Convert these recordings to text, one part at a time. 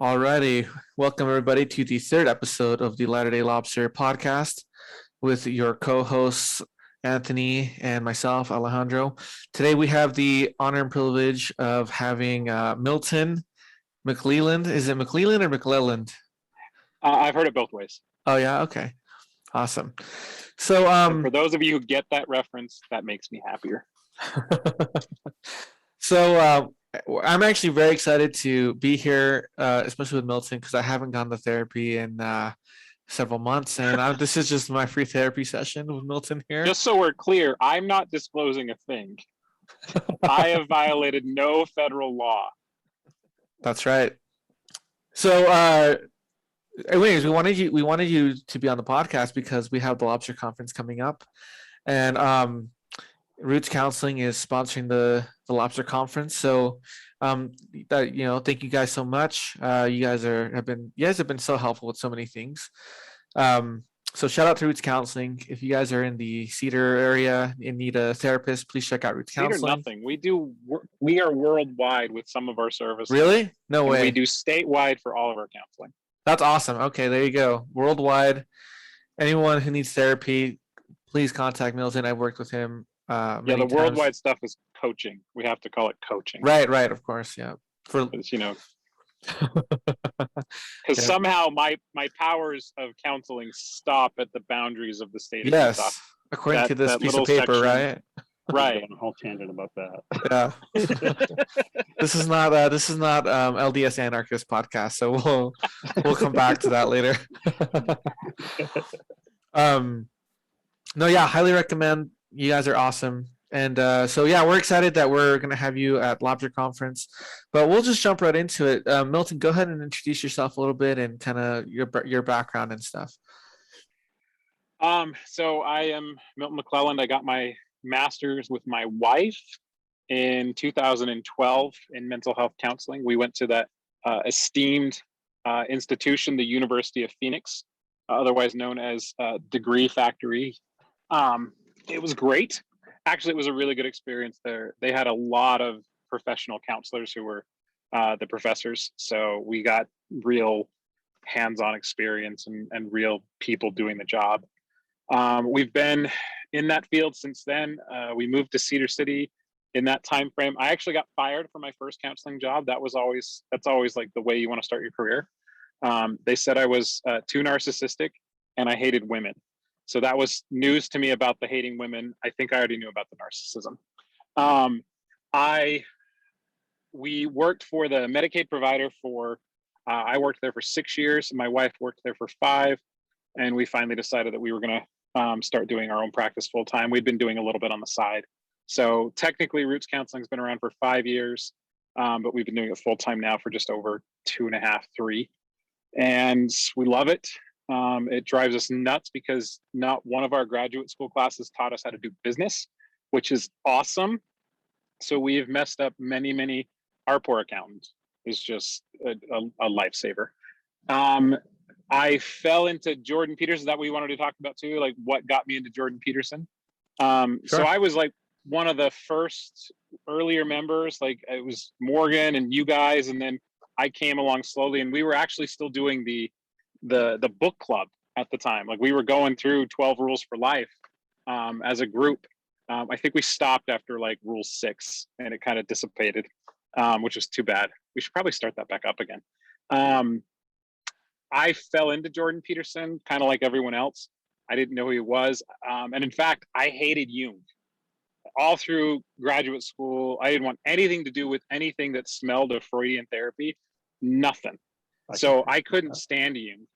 Alrighty, welcome everybody to the third episode of the Latter-day Lobster podcast with your co-hosts Anthony and myself, Alejandro. Today we have the honor and privilege of having Milton McLeland. Is it McLeland or McLeland? I've heard it both ways. Oh yeah, okay, awesome. So And for those of you who get that reference, that makes me happier. So I'm actually very excited to be here, especially with Milton, because I haven't gone to therapy in several months, and this is just my free therapy session with Milton here. Just so we're clear, I'm not disclosing a thing. I have violated no federal law. That's right. So, anyways, we wanted you to be on the podcast because we have the Lobster Conference coming up, and Roots Counseling is sponsoring the Lobster Conference. So thank you guys so much. You guys have been so helpful with so many things. So shout out to Roots Counseling. If you guys are in the Cedar area and need a therapist, please check out Roots Counseling. Cedar nothing. We are worldwide with some of our services. Really? No way. We do statewide for all of our counseling. That's awesome. Okay, there you go. Worldwide. Anyone who needs therapy, please contact Milton. I've worked with him. The worldwide stuff is coaching. We have to call it coaching. Right, of course, yeah. Because somehow my powers of counseling stop at the boundaries of the state of Utah. Yes, according to this piece of paper, section, right? Right. I'm a whole tangent about that. Yeah. This is not LDS Anarchist podcast, so we'll come back to that later. No, yeah, highly recommend. You guys are awesome. And we're excited that we're going to have you at Lobster Conference, but we'll just jump right into it. Milton, go ahead and introduce yourself a little bit and kind of your background and stuff. So I am Milton McLleland. I got my master's with my wife in 2012 in mental health counseling. We went to that esteemed institution, the University of Phoenix, otherwise known as Degree Factory. It was great. Actually, it was a really good experience there. They had a lot of professional counselors who were the professors. So we got real hands-on experience and real people doing the job. We've been in that field since then. We moved to Cedar City in that time frame. I actually got fired from my first counseling job. That's always like the way you want to start your career. They said I was too narcissistic and I hated women. So that was news to me about the hating women. I think I already knew about the narcissism. We worked for the Medicaid provider I worked there for 6 years. My wife worked there for 5. And we finally decided that we were going to start doing our own practice full time. We'd been doing a little bit on the side. So technically Roots Counseling has been around for 5 years, but we've been doing it full time now for just over 2.5, 3. And we love it. It drives us nuts because not one of our graduate school classes taught us how to do business, which is awesome. So we've messed up many. Our poor accountant is just a lifesaver. I fell into Jordan Peterson. Is that what you wanted to talk about too? Like what got me into Jordan Peterson? Sure. So I was like one of the first earlier members. Like it was Morgan and you guys, and then I came along slowly, and we were actually still doing the book club at the time. Like we were going through 12 Rules for Life as a group. I think we stopped after like Rule 6 and it kind of dissipated, which was too bad. We should probably start that back up again. I fell into Jordan Peterson kind of like everyone else. I didn't know who he was. And in fact, I hated Jung. All through graduate school, I didn't want anything to do with anything that smelled of Freudian therapy. Nothing. So I couldn't stand Jung.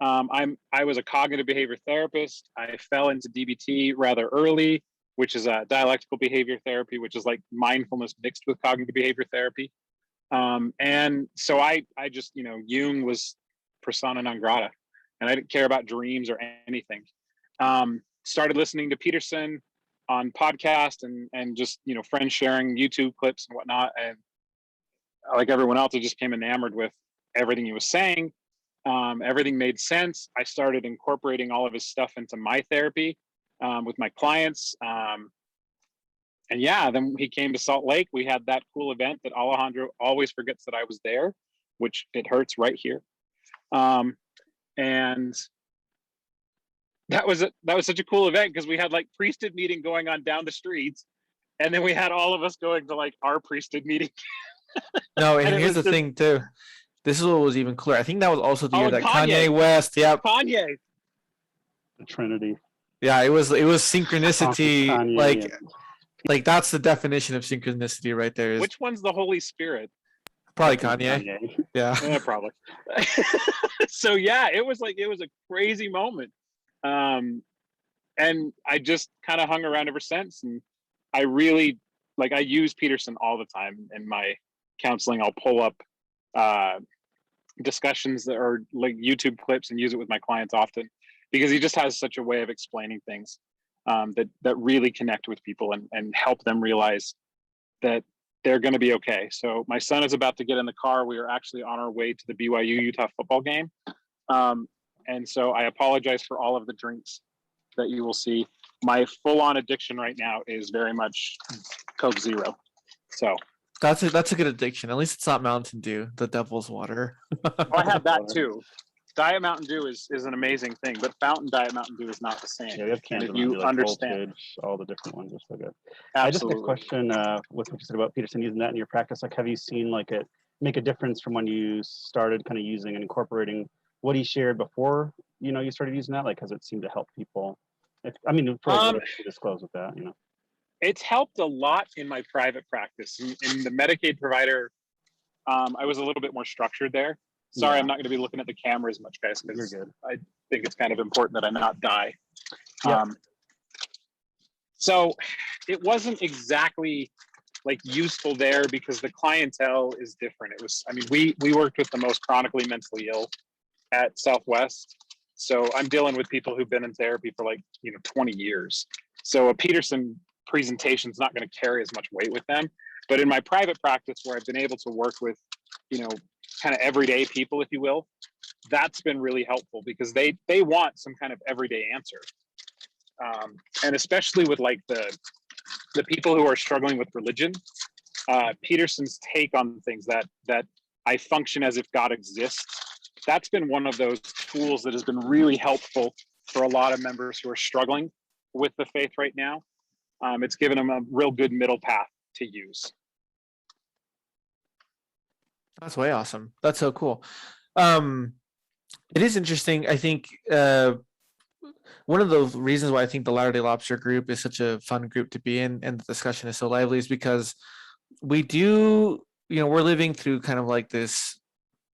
I was a cognitive behavior therapist. I fell into DBT rather early, which is a dialectical behavior therapy, which is like mindfulness mixed with cognitive behavior therapy. And so I just, Jung was persona non grata, and I didn't care about dreams or anything. Started listening to Peterson on podcast and just, friends sharing YouTube clips and whatnot. And like everyone else, I just became enamored with everything he was saying. Everything made sense. I started incorporating all of his stuff into my therapy with my clients. Then he came to Salt Lake. We had that cool event that Alejandro always forgets that I was there. which it hurts right here. And that was such a cool event because we had like priesthood meeting going on down the streets, and then we had all of us going to like our priesthood meeting. No, and And it here's was the just- thing too. This is what was even cooler. I think that was also the year and that Kanye West. Yep. Kanye. The Trinity. Yeah, it was synchronicity. Kanye Like that's the definition of synchronicity right there. Is Which one's the Holy Spirit? probably and Kanye. Yeah. Probably. So yeah, it was a crazy moment. And I just kind of hung around ever since. And I really I use Peterson all the time in my counseling. I'll pull up discussions that are like YouTube clips and use it with my clients often, because he just has such a way of explaining things that really connect with people and help them realize that they're going to be okay. So my son is about to get in the car. We are actually on our way to the BYU Utah football game. And so I apologize for all of the drinks that you will see. My full-on addiction right now is very much Coke Zero. So That's a good addiction. At least it's not Mountain Dew, the devil's water. I have that too. Diet Mountain Dew is an amazing thing, but fountain Diet Mountain Dew is not the same. Yeah, we have cans if of you Mountain Dew, like understand. Voltage, all the different ones are so good. Absolutely. I just had a question with what you said about Peterson using that in your practice. Like, have you seen like it make a difference from when you started kind of using and incorporating what he shared before, you started using that? Like, has it seemed to help people? For to disclose with that, It's helped a lot in my private practice. In the Medicaid provider, I was a little bit more structured there. Sorry, Yeah. I'm not going to be looking at the camera as much, guys, You're because good. I think it's kind of important that I not die. Yeah. So it wasn't exactly like useful there because the clientele is different. It was, we worked with the most chronically mentally ill at Southwest. So I'm dealing with people who've been in therapy for 20 years. So a Peterson presentation is not going to carry as much weight with them. But in my private practice, where I've been able to work with, kind of everyday people, if you will, that's been really helpful because they want some kind of everyday answer. And especially with the people who are struggling with religion, Peterson's take on things that I function as if God exists. That's been one of those tools that has been really helpful for a lot of members who are struggling with the faith right now. It's given them a real good middle path to use. That's way awesome. That's so cool. It is interesting. I think one of the reasons why I think the Latter-day Lobster group is such a fun group to be in and the discussion is so lively is because we do, we're living through kind of like this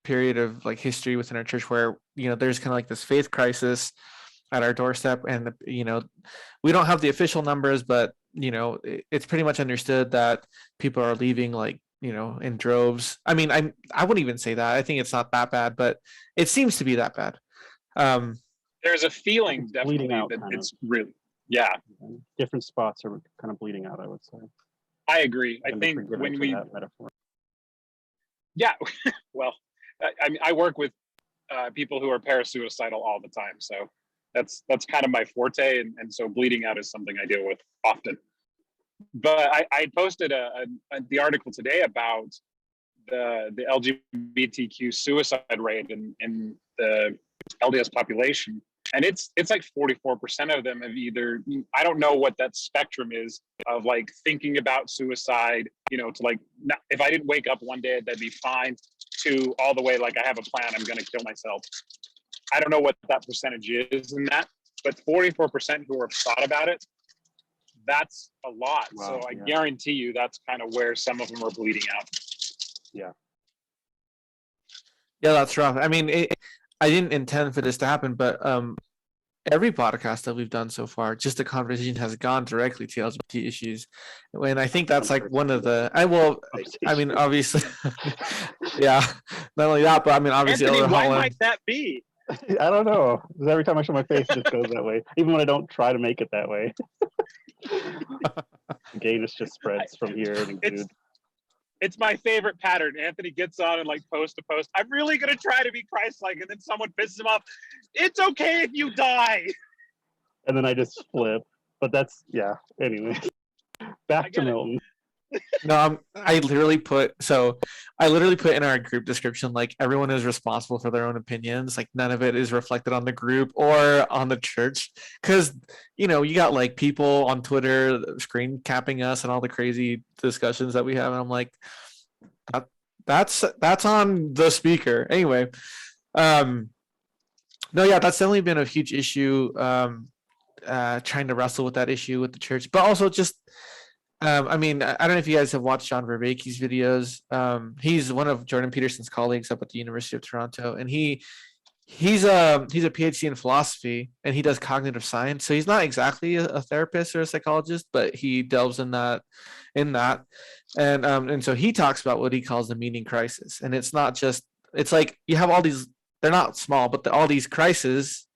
period of like history within our church where, there's kind of like this faith crisis at our doorstep. And, we don't have the official numbers, but, it's pretty much understood that people are leaving in droves. I wouldn't even say that. I think it's not that bad, but it seems to be that bad. There's a feeling It's definitely bleeding out, that kind it's really, yeah, different spots are kind of bleeding out, I would say. I agree. I Can be think forgiven when for we, that metaphor. yeah, well, I work with people who are parasuicidal all the time. So that's kind of my forte. And so bleeding out is something I deal with often. But I posted the article today about the LGBTQ suicide rate in the LDS population. And it's like 44% of them have either, I don't know what that spectrum is of like thinking about suicide, to not, if I didn't wake up one day, that'd be fine, to all the way like I have a plan, I'm going to kill myself. I don't know what that percentage is in that, but 44% who have thought about it, that's a lot. Wow, so I yeah. guarantee you that's kind of where some of them are bleeding out. Yeah. Yeah, that's rough. I didn't intend for this to happen, but every podcast that we've done so far, just the conversation has gone directly to LGBT issues. And I think that's like one of the, obviously, yeah, not only that, but obviously, Anthony, why Holland. might that be? I don't know. 'Cause every time I show my face, it just goes that way. Even when I don't try to make it that way. Gayness just spreads from here and exudes. It's my favorite pattern. Anthony gets on and post a post. I'm really going to try to be Christ-like. And then someone pisses him off. It's okay if you die. And then I just flip. But that's, yeah. Anyway, back to it. Milton. No, I literally put in our group description, like, everyone is responsible for their own opinions. Like, none of it is reflected on the group or on the church. Because, you got like people on Twitter screen capping us and all the crazy discussions that we have. And I'm like, that's on the speaker. Anyway, no, yeah, that's definitely been a huge issue. Trying to wrestle with that issue with the church, but also just I mean, I don't know if you guys have watched John Vervaeke's videos. He's one of Jordan Peterson's colleagues up at the University of Toronto, and he's a PhD in philosophy, and he does cognitive science. So he's not exactly a therapist or a psychologist, but he delves in that, and so he talks about what he calls the meaning crisis, and it's not just it's like you have all these. They're not small, but all these crises.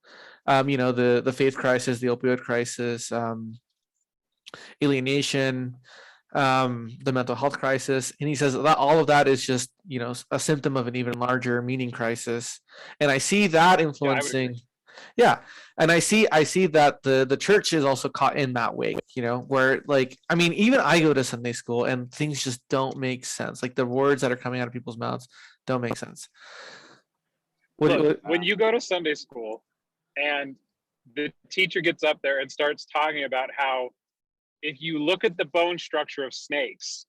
The faith crisis, the opioid crisis. Alienation, the mental health crisis, and he says that all of that is just a symptom of an even larger meaning crisis. And I see that influencing, and I see that the church is also caught in that way, where, like, I mean, even I go to Sunday school and things just don't make sense. Like, the words that are coming out of people's mouths don't make sense. When you go to Sunday school and the teacher gets up there and starts talking about how, if you look at the bone structure of snakes,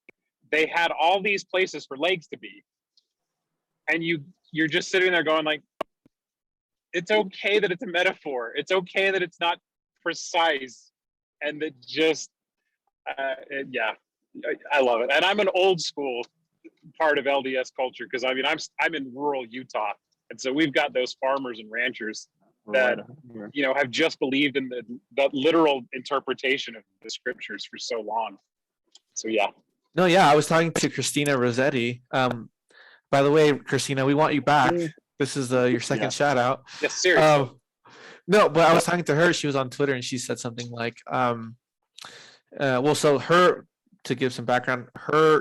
they had all these places for legs to be. And you're just sitting there going, like, it's okay that it's a metaphor. It's okay that it's not precise. And that just, I love it. And I'm an old school part of LDS culture, because I mean, I'm in rural Utah. And so we've got those farmers and ranchers that have just believed in the literal interpretation of the scriptures for so long. So I was talking to Christina Rosetti. By the way, Christina, we want you back. This is your second shout out. Yes, seriously. No, but I was talking to her. She was on Twitter and she said something like, to give some background,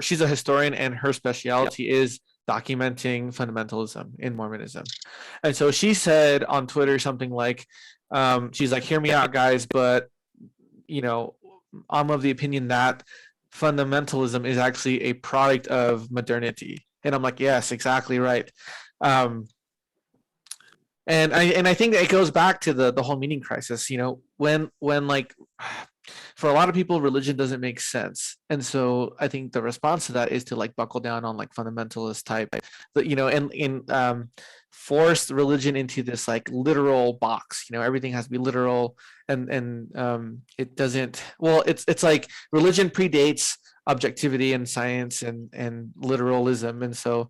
she's a historian, and her specialty is documenting fundamentalism in Mormonism. And so she said on Twitter something like, she's like, hear me out, guys, but I'm of the opinion that fundamentalism is actually a product of modernity. And I'm like, yes, exactly right. And I think it goes back to the whole meaning crisis, when like, for a lot of people, religion doesn't make sense. And so I think the response to that is to, like, buckle down on, like, fundamentalist type, and force religion into this, like, literal box. Everything has to be literal, and it doesn't. Well, it's like religion predates objectivity and science and literalism, and so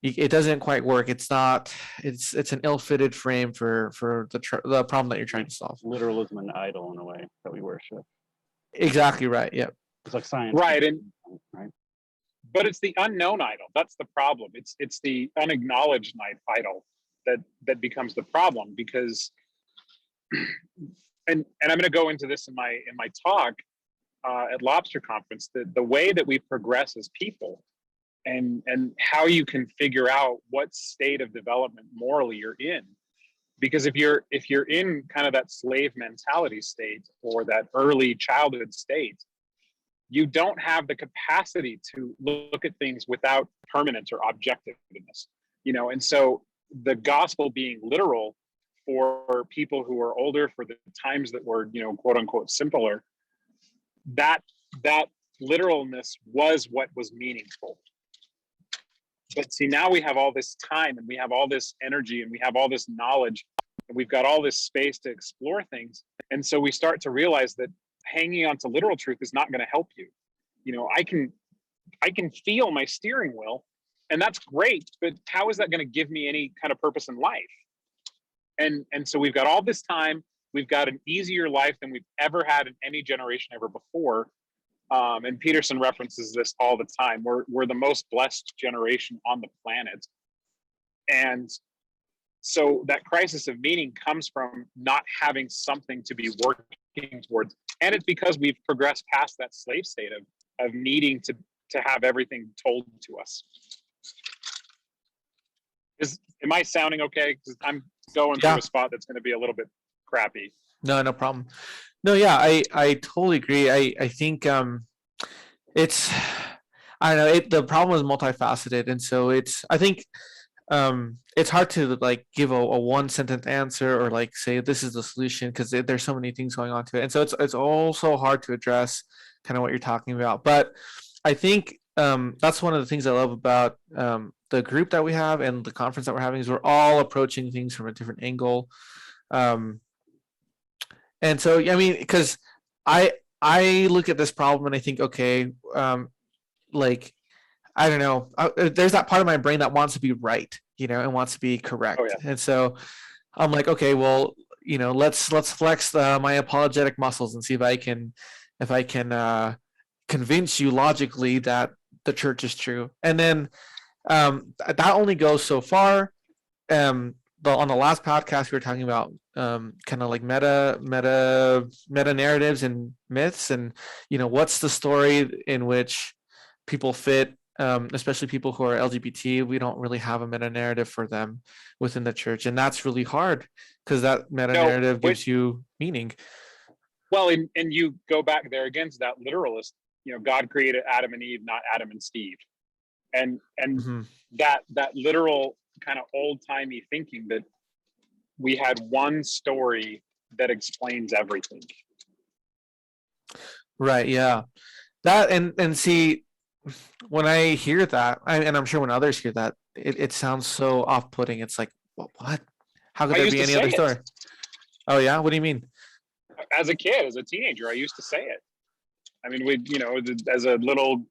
it doesn't quite work. It's not. It's an ill-fitted frame for the problem that you're trying to solve. Literalism and idol in a way that we worship. Exactly right. Yeah. It's like science. Right. Right. But it's the unknown idol. That's the problem. It's the unacknowledged idol that becomes the problem, because, and I'm going to go into this in my talk at Lobster conference, the way that we progress as people, and how you can figure out what state of development morally you're in. Because if you're in kind of that slave mentality state, or that early childhood state, you don't have the capacity to look at things without permanence or objectiveness, and so the gospel being literal for people who are older, for the times that were, quote unquote, simpler, that literalness was what was meaningful. But see, now we have all this time, and we have all this energy, and we have all this knowledge, and we've got all this space to explore things. And so we start to realize that hanging on to literal truth is not going to help you. I can feel my steering wheel, and that's great, but how is that going to give me any kind of purpose in life? And so we've got all this time. We've got an easier life than we've ever had in any generation ever before. And Peterson references this all the time. We're the most blessed generation on the planet. And so that crisis of meaning comes from not having something to be working towards. And it's because we've progressed past that slave state of needing to have everything told to us. Am I sounding okay? Because I'm going through a spot that's going to be a little bit crappy. No problem. No, yeah, I totally agree. I think it's I know the problem is multifaceted, and so I think it's hard to like give a one sentence answer or like say this is the solution because there's so many things going on to it, and so it's also hard to address kind of what you're talking about. But I think that's one of the things I love about the group that we have and the conference that we're having is we're all approaching things from a different angle. um, and so I mean, because I look at this problem and I think, okay, like I don't know, there's that part of my brain that wants to be right, and wants to be correct, Oh yeah. and so I'm like, okay, well, let's flex my apologetic muscles and see if I can convince you logically that the church is true, and then that only goes so far. On the last podcast we were talking about kind of like meta narratives and myths, and what's the story in which people fit, especially people who are LGBT. We don't really have a meta narrative for them within the church, and that's really hard because that meta narrative gives you meaning. Well, and you go back there again to that literalist. God created Adam and Eve, not Adam and Steve, and that literal kind of old timey thinking that we had one story that explains everything. Right. Yeah. That and see, when I hear that, and I'm sure when others hear that, it sounds so off-putting. It's like, what? How could there be any other story? Oh yeah, what do you mean? As a kid, as a teenager, I used to say it. I mean, as a little,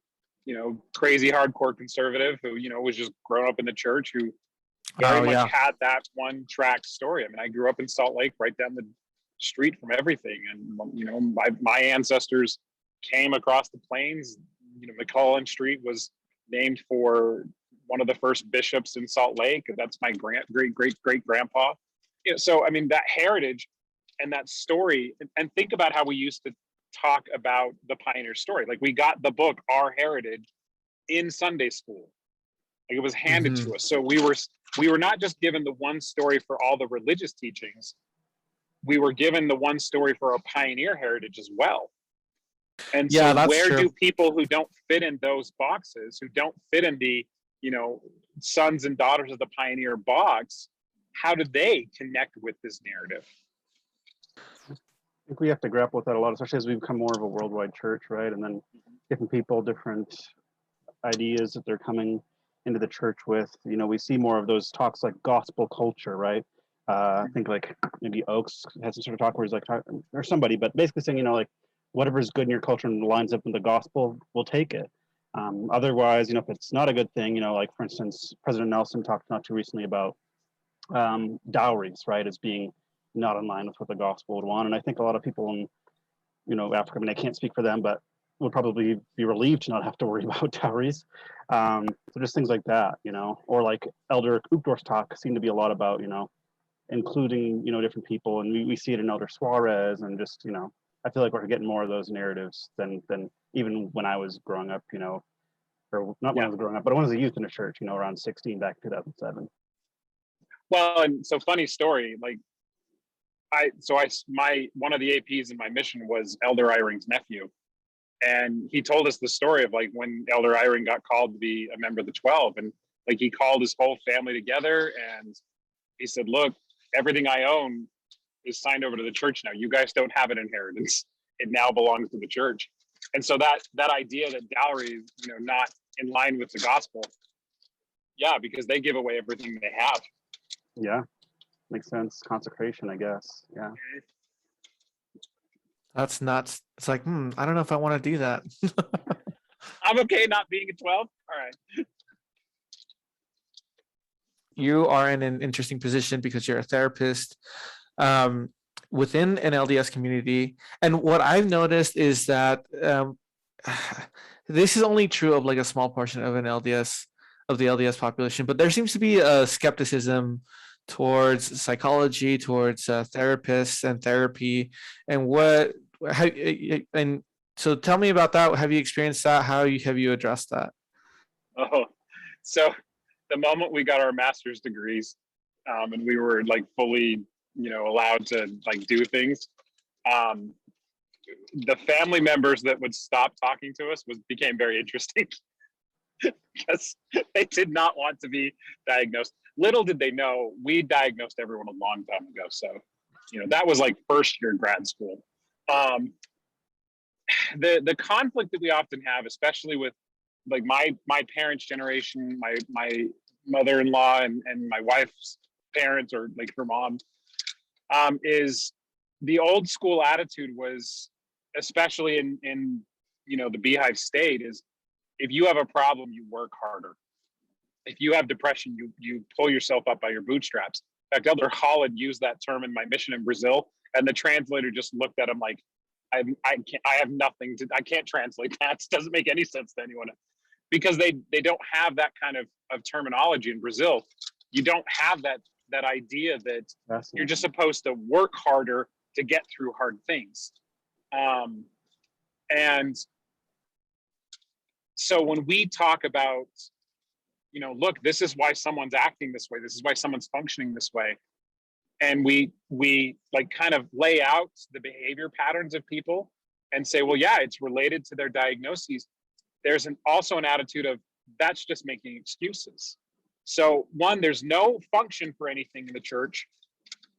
crazy hardcore conservative who, was just grown up in the church, who very much had that one track story. I mean, I grew up in Salt Lake, right down the street from everything, and my ancestors came across the plains. McLeland Street was named for one of the first bishops in Salt Lake. That's my great grandpa. So I mean, that heritage and that story, and think about how we used to talk about the pioneer story. Like, we got the book Our Heritage in Sunday school. Like, it was handed to us. So we were not just given the one story for all the religious teachings. We were given the one story for our pioneer heritage as well. And so where do people who don't fit in those boxes, who don't fit in the, sons and daughters of the pioneer box, how do they connect with this narrative? I think we have to grapple with that a lot, especially as we become more of a worldwide church, right? And then different people, different ideas that they're coming into the church with. We see more of those talks like gospel culture, right? I think like maybe Oaks has some sort of talk where he's like, or somebody, but basically saying, like, whatever is good in your culture and lines up with the gospel, we'll take it. Otherwise, if it's not a good thing, like for instance, President Nelson talked not too recently about dowries, right, as being not in line with what the gospel would want. And I think a lot of people in, Africa, I mean, I can't speak for them, but would probably be relieved to not have to worry about dowries. So just things like that, or like Elder Uchtdorf's talk seemed to be a lot about, including, different people. And we see it in Elder Suarez, and just, I feel like we're getting more of those narratives than even when I was growing up, or not when I was growing up, but when I was a youth in the church, around 16 back in 2007. Well, and so funny story, like one of the APs in my mission was Elder Eyring's nephew. And he told us the story of like when Elder Eyring got called to be a member of the 12, and like he called his whole family together and he said, look, everything I own is signed over to the church now. You guys don't have an inheritance. It now belongs to the church. And so that idea that dowry is, not in line with the gospel. Yeah, because they give away everything they have. Yeah, makes sense. Consecration, I guess. Yeah. That's nuts. It's like, I don't know if I want to do that. I'm okay not being a 12. All right. You are in an interesting position because you're a therapist within an LDS community. And what I've noticed is that this is only true of like a small portion of the LDS population, but there seems to be a skepticism towards psychology, towards therapists and therapy. And so tell me about that. Have you experienced that? Have you addressed that? Oh, so the moment we got our master's degrees, and we were like fully, allowed to like do things, the family members that would stop talking to us became very interesting. because they did not want to be diagnosed. Little did they know, we diagnosed everyone a long time ago. So, that was like first year grad school. The conflict that we often have, especially with like my parents' generation, my mother-in-law and my wife's parents, or like her mom, is the old school attitude was, especially in the Beehive state, is if you have a problem, you work harder. If you have depression, you pull yourself up by your bootstraps. In fact, Elder Holland used that term in my mission in Brazil, and the translator just looked at him like, I have nothing to, I can't translate that. It doesn't make any sense to anyone, because they don't have that kind of terminology in Brazil. You don't have that idea that you're just supposed to work harder to get through hard things. And so when we talk about, look, this is why someone's acting this way, this is why someone's functioning this way, and we like kind of lay out the behavior patterns of people and say, well, yeah, it's related to their diagnoses. There's also an attitude of, that's just making excuses. So one, there's no function for anything in the church.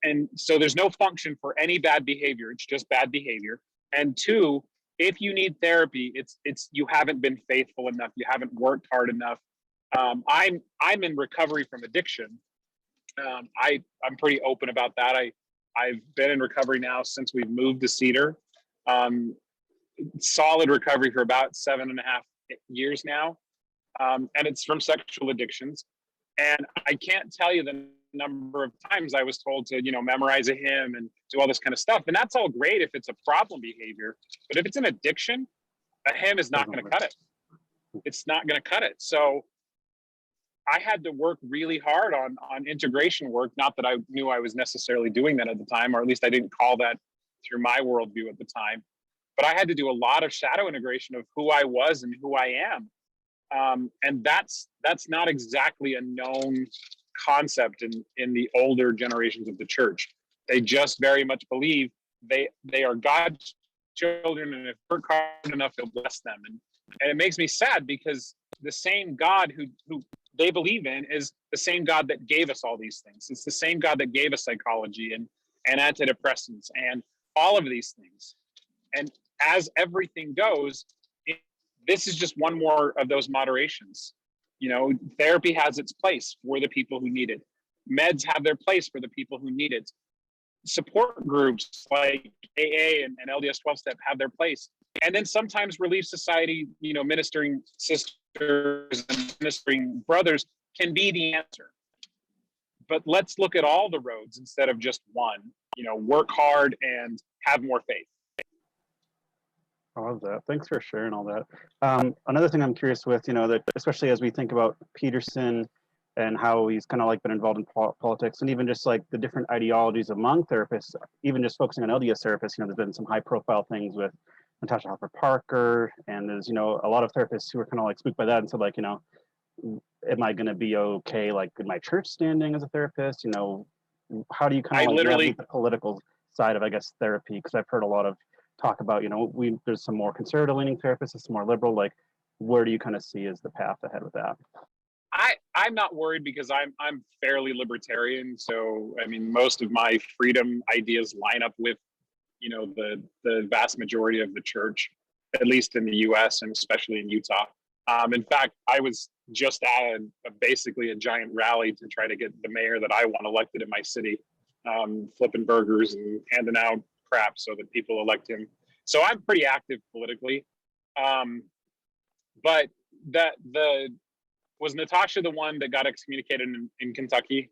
And so there's no function for any bad behavior. It's just bad behavior. And two, if you need therapy, it's you haven't been faithful enough. You haven't worked hard enough. I'm in recovery from addiction. I'm pretty open about that. I've been in recovery now since we've moved to Cedar. Solid recovery for about 7.5 years now. And it's from sexual addictions. And I can't tell you the number of times I was told to, memorize a hymn and do all this kind of stuff. And that's all great if it's a problem behavior. But if it's an addiction, a hymn is not going to cut it. It's not going to cut it. So I had to work really hard on integration work. Not that I knew I was necessarily doing that at the time, or at least I didn't call that through my worldview at the time. But I had to do a lot of shadow integration of who I was and who I am. And that's not exactly a known concept in the older generations of the church. They just very much believe they are God's children, and if they work hard enough, he'll bless them. And it makes me sad, because the same God who they believe in is the same God that gave us all these things. It's the same God that gave us psychology and antidepressants and all of these things. And as everything goes, this is just one more of those moderations. Therapy has its place for the people who need it. Meds have their place for the people who need it. Support groups like AA and LDS 12-step have their place. And then sometimes Relief Society, ministering sisters and ministering brothers can be the answer. But let's look at all the roads instead of just one. Work hard and have more faith. I love that. Thanks for sharing all that. Another thing I'm curious with, that especially as we think about Peterson and how he's kind of like been involved in politics, and even just like the different ideologies among therapists, even just focusing on LDS therapists, there's been some high profile things with Natasha Harper-Parker, and there's, a lot of therapists who are kind of like spooked by that and said like, am I going to be okay, like in my church standing as a therapist? How do you kind of like navigate the political side of, I guess, therapy? Because I've heard a lot of talk about, there's some more conservative leaning therapists, some more liberal, like where do you kind of see as the path ahead with that? I'm not worried, because I'm fairly libertarian. So, I mean, most of my freedom ideas line up with, the vast majority of the church, at least in the US and especially in Utah. In fact, I was just at basically a giant rally to try to get the mayor that I want elected in my city, flipping burgers and handing out crap so that people elect him. So I'm pretty active politically. But was Natasha the one that got excommunicated in Kentucky?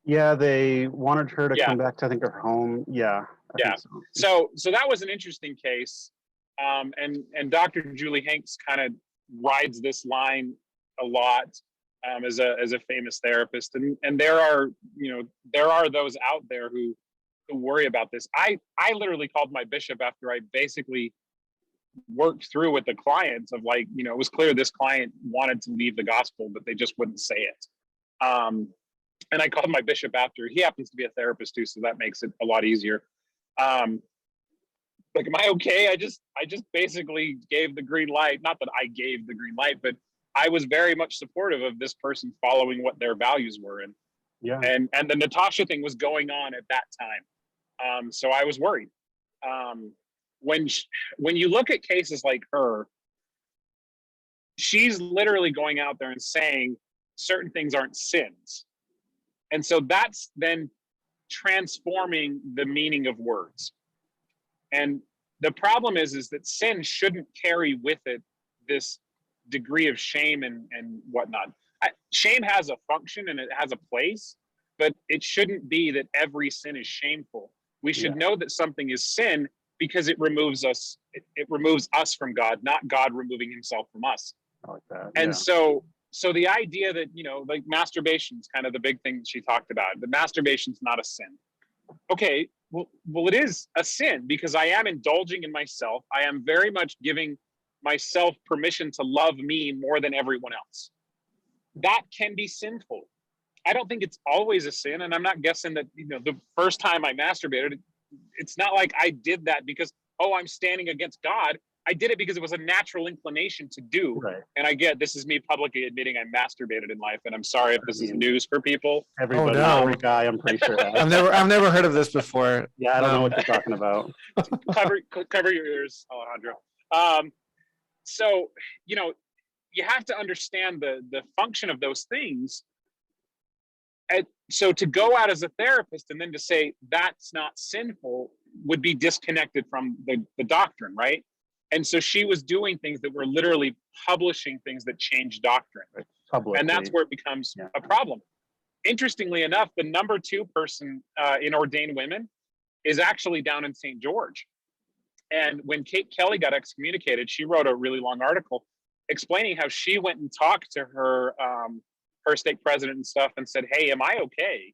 Yeah, they wanted her to come back to, I think, her home. Yeah. I think so that was an interesting case. And Dr. Julie Hanks kind of rides this line a lot as a famous therapist. And there are those out there who worry about this. I literally called my bishop after I basically worked through with the clients of like, it was clear this client wanted to leave the gospel, but they just wouldn't say it. And I called my bishop after. He happens to be a therapist too, so that makes it a lot easier. Like, am I okay? I just basically gave the green light. Not that I gave the green light, but I was very much supportive of this person following what their values were. Yeah. And the Natasha thing was going on at that time. So I was worried. When you look at cases like her, she's literally going out there and saying certain things aren't sins. And so that's then transforming the meaning of words. And the problem is that sin shouldn't carry with it this degree of shame and whatnot. Shame has a function and it has a place, but it shouldn't be that every sin is shameful. We should know that something is sin because it removes us. It removes us from God, not God removing himself from us. I like that. And so the idea that, like masturbation is kind of the big thing that she talked about. The masturbation's not a sin. Okay, well, it is a sin because I am indulging in myself. I am very much giving myself permission to love me more than everyone else. That can be sinful. I don't think it's always a sin. And I'm not guessing that, the first time I masturbated, it's not like I did that because, I'm standing against God. I did it because it was a natural inclination to do. Right. And this is me publicly admitting I masturbated in life. And I'm sorry if this is news for people. Everybody, no. every guy, I'm pretty sure has. I've never heard of this before. Yeah, I don't know what you're talking about. cover your ears, Alejandro. So, you have to understand the function of those things. And so to go out as a therapist and then to say that's not sinful would be disconnected from the doctrine, right? And so she was doing things that were literally publishing things that changed doctrine. Publicly. And that's where it becomes a problem. Interestingly enough, the number 2 person in ordained women is actually down in St. George. And when Kate Kelly got excommunicated, she wrote a really long article explaining how she went and talked to her stake president and stuff and said, hey, am I okay?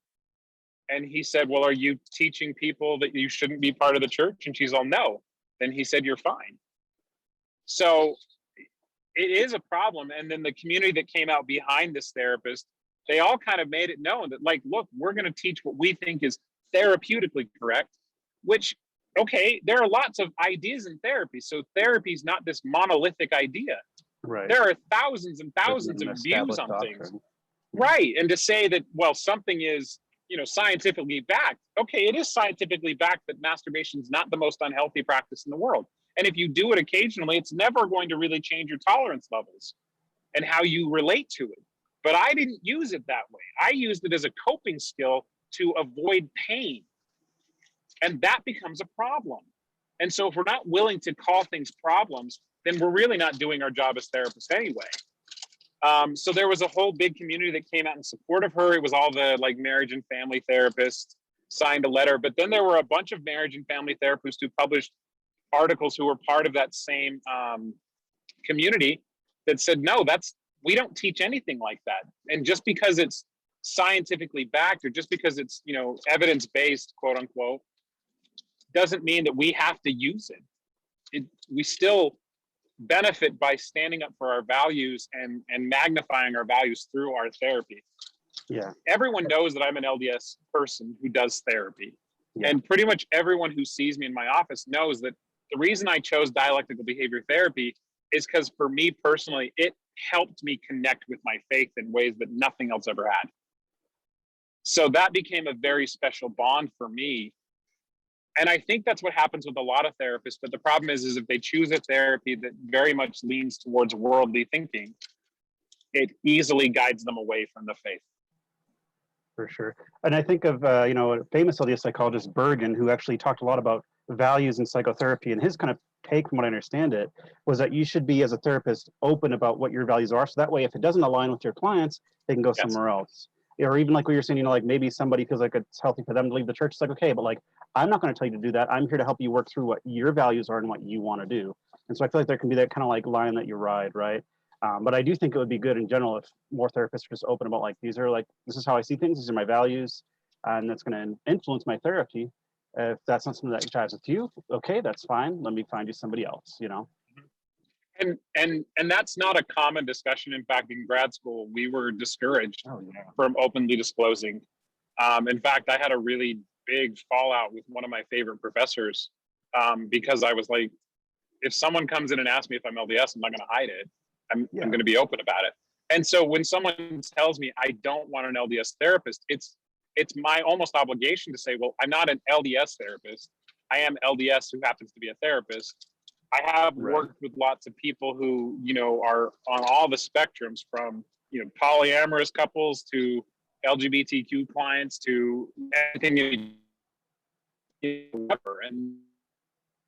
And he said, well, are you teaching people that you shouldn't be part of the church? And she's all, no. Then he said, you're fine. So it is a problem. And then the community that came out behind this therapist, they all kind of made it known that, like, look, we're going to teach what we think is therapeutically correct, which, okay, there are lots of ideas in therapy. So therapy is not this monolithic idea. Right. There are thousands and thousands of views on things. Right. And to say that, well, something is, scientifically backed. Okay, it is scientifically backed that masturbation is not the most unhealthy practice in the world. And if you do it occasionally, it's never going to really change your tolerance levels and how you relate to it. But I didn't use it that way. I used it as a coping skill to avoid pain. And that becomes a problem. And so if we're not willing to call things problems, then we're really not doing our job as therapists anyway. So there was a whole big community that came out in support of her. It was all the marriage and family therapists signed a letter, but then there were a bunch of marriage and family therapists who published articles who were part of that same community that said, no, we don't teach anything like that. And just because it's scientifically backed or just because it's, evidence-based, quote unquote, doesn't mean that we have to use it. We still benefit by standing up for our values and magnifying our values through our therapy. Yeah. Everyone knows that I'm an LDS person who does therapy. Yeah. And pretty much everyone who sees me in my office knows that the reason I chose dialectical behavior therapy is because for me personally, it helped me connect with my faith in ways that nothing else ever had. So that became a very special bond for me. And I think that's what happens with a lot of therapists. But the problem is if they choose a therapy that very much leans towards worldly thinking, it easily guides them away from the faith. For sure. And I think of, a famous LDS psychologist, Bergen, who actually talked a lot about values in psychotherapy. And his kind of take, from what I understand it, was that you should be, as a therapist, open about what your values are. So that way, if it doesn't align with your clients, they can go somewhere else. Or even like what you're saying, maybe somebody feels like it's healthy for them to leave the church. It's like, okay, but I'm not going to tell you to do that. I'm here to help you work through what your values are and what you want to do. And so I feel like there can be that kind of line that you ride, right? But I do think it would be good in general if more therapists are just open about this is how I see things, these are my values, and that's going to influence my therapy. If that's not something that jives with you, okay, that's fine. Let me find you somebody else, And that's not a common discussion. In fact, in grad school, we were discouraged from openly disclosing. In fact, I had a really big fallout with one of my favorite professors because I was like, if someone comes in and asks me if I'm LDS, I'm not going to hide it. I'm going to be open about it. And so when someone tells me I don't want an LDS therapist, it's my almost obligation to say, well, I'm not an LDS therapist. I am LDS who happens to be a therapist. I have worked with lots of people who, you know, are on all the spectrums, from, you know, polyamorous couples to LGBTQ clients to anything. And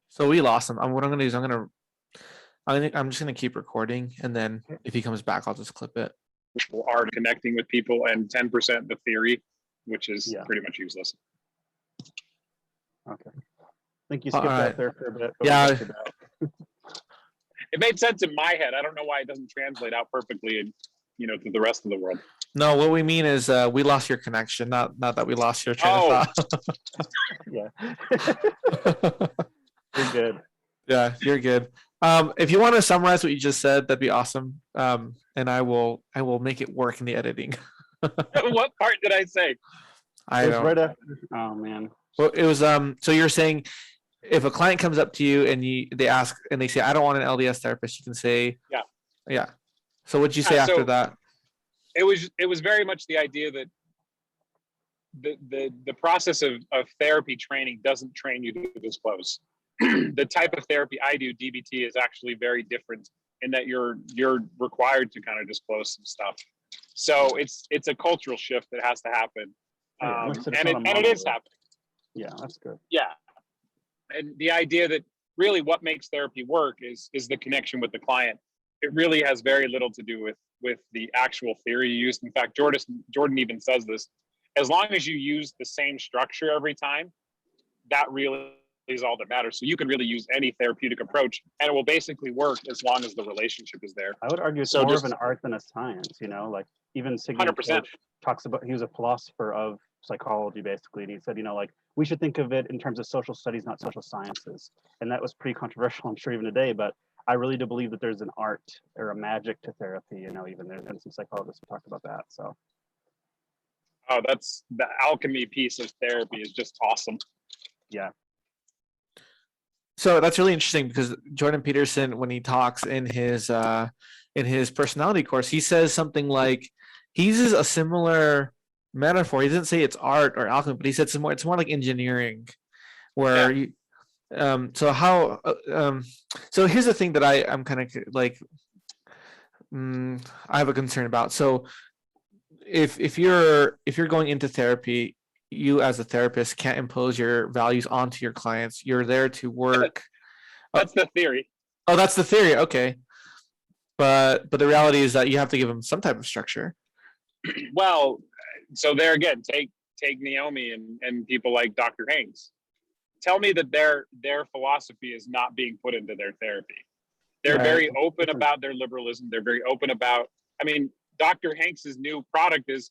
So we lost him. What I'm gonna do is I'm just gonna keep recording, and then if he comes back, I'll just clip it. people are connecting with people, and 10% the theory, which is pretty much useless. Okay. I think you skipped out there for a bit. Yeah. It made sense in my head. I don't know why it doesn't translate out perfectly, in, you know, to the rest of the world. No, what we mean is we lost your connection, not that we lost your train of thought. Yeah. You're good. Yeah, you're good. If you want to summarize what you just said, that'd be awesome. And I will make it work in the editing. What part did I say? I don't. Right after. Oh man. Well, it was so you're saying if a client comes up to you and they ask and they say, I don't want an LDS therapist, you can say, yeah. So what'd you say after that? It was very much the idea that the process of therapy training doesn't train you to disclose. The type of therapy I do, DBT, is actually very different in that you're required to kind of disclose some stuff. So it's a cultural shift that has to happen, and it is happening. Yeah, that's good. Yeah, and the idea that really what makes therapy work is the connection with the client. It really has very little to do with the actual theory you used. In fact, Jordan even says this: as long as you use the same structure every time, that really is all that matters. So you can really use any therapeutic approach, and it will basically work as long as the relationship is there. I would argue it's more of an art than a science. You know, like even Sigmund 100%. talks about, he was a philosopher of psychology basically, and he said, you know, like we should think of it in terms of social studies, not social sciences. And that was pretty controversial, I'm sure, even today. But I really do believe that there's an art or a magic to therapy. You know, even there's been some psychologists who talked about that. So. Oh, that's the alchemy piece of therapy is just awesome. Yeah. So that's really interesting because Jordan Peterson, when he talks in his personality course, he says something like he uses a similar metaphor. He doesn't say it's art or alchemy, but he said it's more like engineering, where you. So here's the thing that I'm kind of like, I have a concern about. So if you're going into therapy, you as a therapist can't impose your values onto your clients. You're there to work. That's the theory. Oh, that's the theory. Okay. But the reality is that you have to give them some type of structure. Well, so there again, take Naomi and people like Dr. Hanks. Tell me that their philosophy is not being put into their therapy. They're very open about their liberalism. They're very open about, I mean, Dr. Hanks's new product is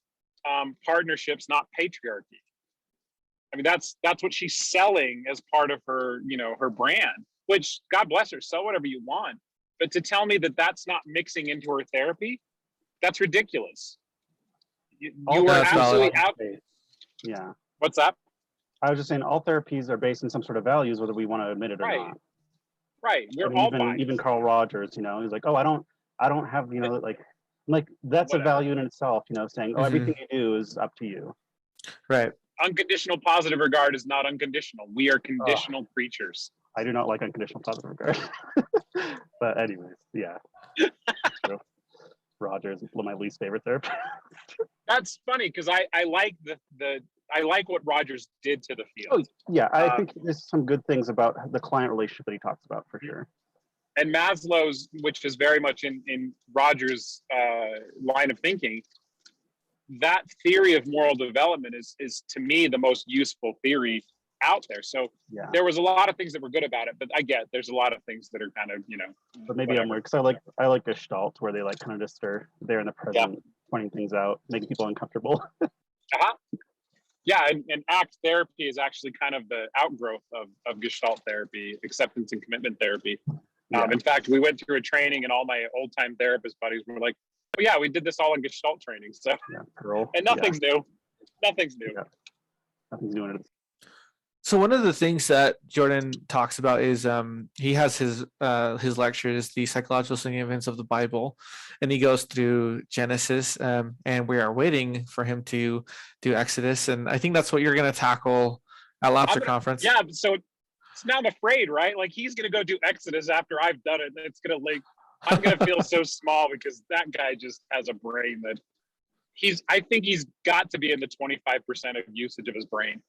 partnerships, not patriarchy. I mean, that's what she's selling as part of her, you know, her brand, which God bless her, sell whatever you want. But to tell me that that's not mixing into her therapy, that's ridiculous. You are absolutely out. Yeah. What's that? I was just saying all therapies are based on some sort of values, whether we want to admit it or not. Right. We're and all even Carl Rogers, you know, he's like, oh, I don't have, you know, like that's a value in itself, you know, saying, oh, everything you do is up to you. Right. Unconditional positive regard is not unconditional. We are conditional creatures. I do not like unconditional positive regard. But anyways, yeah. Rogers is one of my least favorite therapists. That's funny because I like I like what Rogers did to the field. Oh, yeah, I think there's some good things about the client relationship that he talks about for sure. And Maslow's, which is very much in Rogers' line of thinking, that theory of moral development is to me the most useful theory out there. So there was a lot of things that were good about it, but I get there's a lot of things that are kind of, you know. But maybe I'm weird because I like Gestalt, where they like kind of just are there in the present, pointing things out, making people uncomfortable. Yeah, and ACT therapy is actually kind of the outgrowth of Gestalt therapy, acceptance and commitment therapy. In fact, we went through a training and all my old time therapist buddies were like, oh yeah, we did this all in Gestalt training. So and nothing's new. Nothing's new. Nothing's new. So one of the things that Jordan talks about is he has his lectures, the psychological significance of the Bible, and he goes through Genesis, and we are waiting for him to do Exodus, and I think that's what you're going to tackle at Lobster Conference. Yeah, so now I'm afraid, right? Like he's gonna go do Exodus after I've done it. And it's gonna I'm gonna feel so small because that guy just has a brain that I think he's got to be in the 25% of usage of his brain.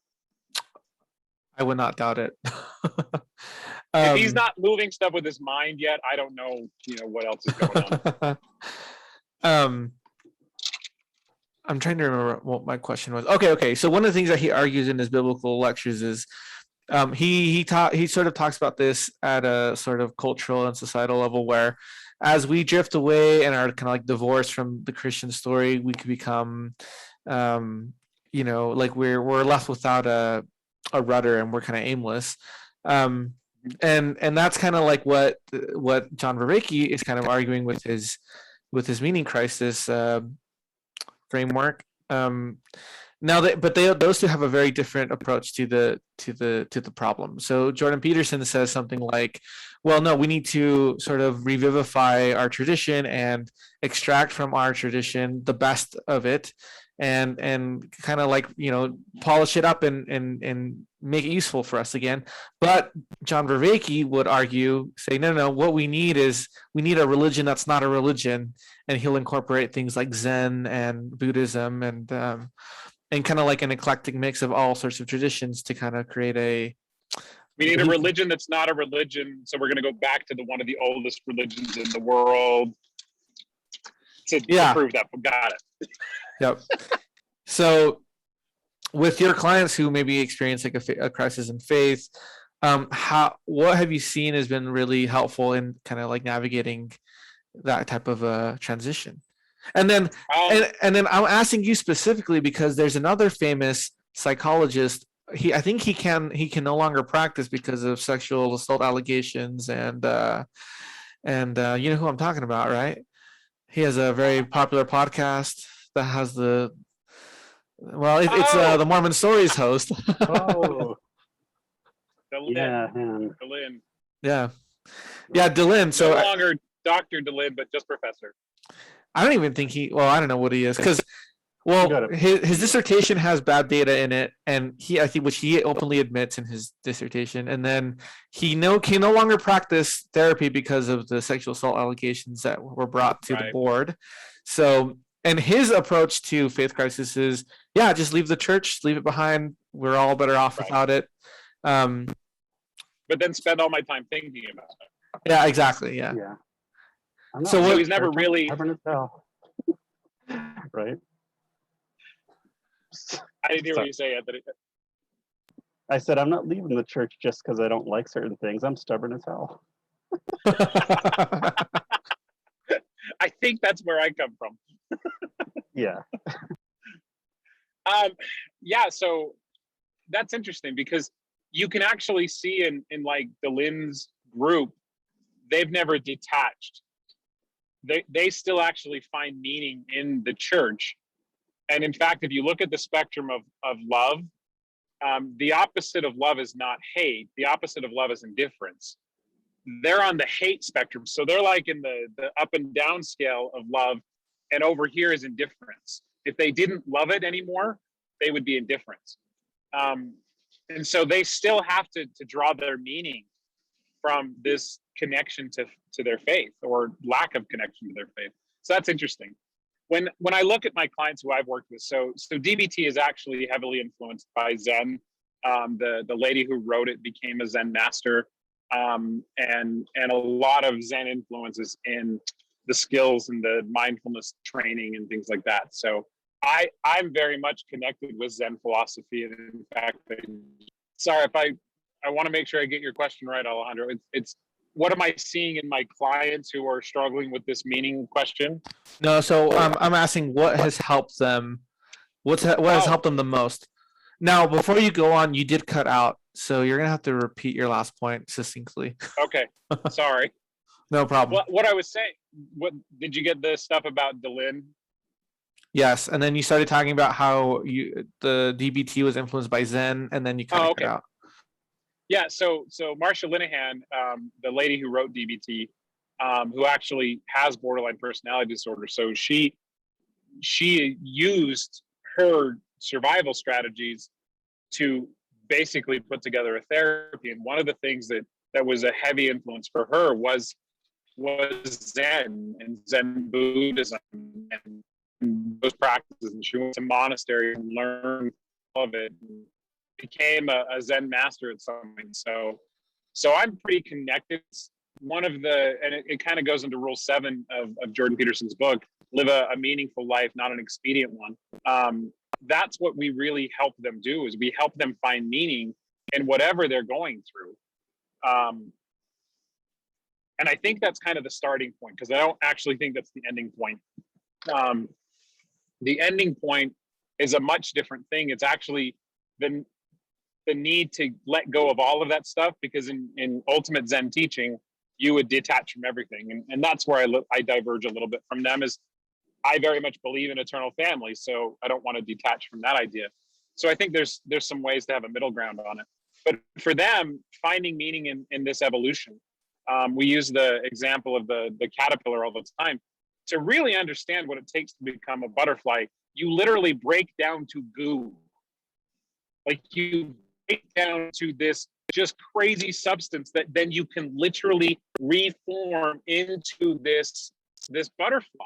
I would not doubt it. If he's not moving stuff with his mind yet, I don't know, what else is going on. I'm trying to remember what my question was. Okay. So one of the things that he argues in his biblical lectures is he sort of talks about this at a sort of cultural and societal level, where as we drift away and are kind of like divorced from the Christian story, we could become, like we're left without a rudder and we're kind of aimless. And that's kind of like what John Vervaeke is kind of arguing with his meaning crisis framework. Those two have a very different approach to the problem. So Jordan Peterson says something like, well, no, we need to sort of revivify our tradition and extract from our tradition the best of it, and kind of like polish it up and make it useful for us again. But John Vervaeke would say, no, what we need is a religion that's not a religion, and he'll incorporate things like Zen and Buddhism and kind of like an eclectic mix of all sorts of traditions to kind of create we need a religion that's not a religion, so we're going to go back to one of the oldest religions in the world to prove that. Got it. Yep. So with your clients who maybe experience like a crisis in faith, what have you seen has been really helpful in kind of like navigating that type of a transition? And then I'm asking you specifically because there's another famous psychologist. I think he can no longer practice because of sexual assault allegations, and you know who I'm talking about, right? He has a very popular podcast that has the Mormon Stories host. Oh, Dylan. Yeah, Dylan. So no longer Dr. Dylan, but just professor. I don't even think I don't know what he is, because his dissertation has bad data in it, and which he openly admits in his dissertation, and then he can no longer practice therapy because of the sexual assault allegations that were brought to the board. So, and his approach to faith crisis is, just leave the church, leave it behind. We're all better off without it. But then spend all my time thinking about it. Yeah, exactly. Yeah. So he's never really right. I didn't hear what you say, Anthony. I said I'm not leaving the church just because I don't like certain things. I'm stubborn as hell. I think that's where I come from. Yeah. So that's interesting because you can actually see in like Dylan's group, they've never detached. They still actually find meaning in the church. And in fact, if you look at the spectrum of love, the opposite of love is not hate. The opposite of love is indifference. They're on the hate spectrum. So they're like in the up and down scale of love. And over here is indifference. If they didn't love it anymore, they would be indifference. And so they still have to draw their meaning from this connection to their faith, or lack of connection to their faith. So that's interesting. When I look at my clients who I've worked with, so DBT is actually heavily influenced by Zen. The lady who wrote it became a Zen master, and a lot of Zen influences in the skills and the mindfulness training and things like that. So I'm very much connected with Zen philosophy. And in fact, sorry if I want to make sure I get your question right, Alejandro. It's what am I seeing in my clients who are struggling with this meaning question? No, so I'm asking what has helped them. What has helped them the most? Now, before you go on, you did cut out, so you're gonna have to repeat your last point succinctly. Okay, sorry. No problem. What I was saying. What did you get the stuff about Dylan? Yes, and then you started talking about how the DBT was influenced by Zen, and then you cut it out. Yeah, so Marsha Linehan, the lady who wrote DBT, who actually has borderline personality disorder, so she used her survival strategies to basically put together a therapy. And one of the things that was a heavy influence for her was Zen and Zen Buddhism and those practices. And she went to monasteries and learned all of it. And became a Zen master at some point. So I'm pretty connected. One of the, and it kind of goes into rule 7 of Jordan Peterson's book, live a meaningful life, not an expedient one. That's what we really help them do, is we help them find meaning in whatever they're going through. And I think that's kind of the starting point, because I don't actually think that's the ending point. The ending point is a much different thing. It's actually the need to let go of all of that stuff, because in ultimate Zen teaching, you would detach from everything. And that's where I diverge a little bit from them, is I very much believe in eternal family. So I don't want to detach from that idea. So I think there's some ways to have a middle ground on it. But for them, finding meaning in this evolution, we use the example of the caterpillar all the time. To really understand what it takes to become a butterfly, you literally break down to goo. Like, you break down to this just crazy substance that then you can literally reform into this butterfly.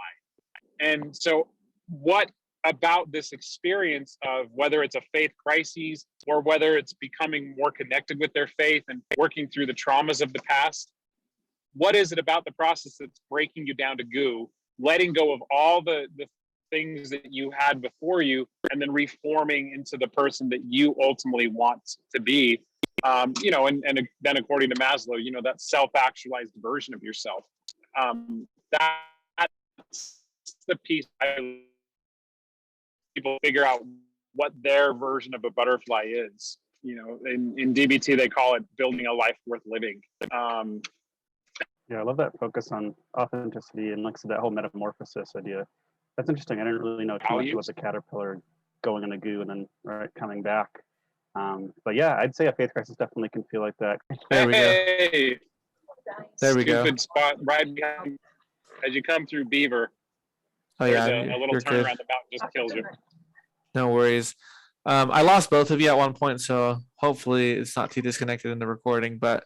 And so what about this experience of whether it's a faith crisis or whether it's becoming more connected with their faith and working through the traumas of the past, what is it about the process that's breaking you down to goo, letting go of all the things that you had before you, and then reforming into the person that you ultimately want to be? And then according to Maslow, that self-actualized version of yourself. That's the piece people figure out what their version of a butterfly is. In DBT, they call it building a life worth living. Yeah, I love that focus on authenticity and like that whole metamorphosis idea. That's interesting. I didn't really know too much about the caterpillar going in a goo and then coming back. But yeah, I'd say a faith crisis definitely can feel like that. There we go. There we go. Stupid spot right behind, as you come through Beaver. Oh yeah, a little turn around the mountain just kills you. No worries. I lost both of you at one point, so hopefully it's not too disconnected in the recording. But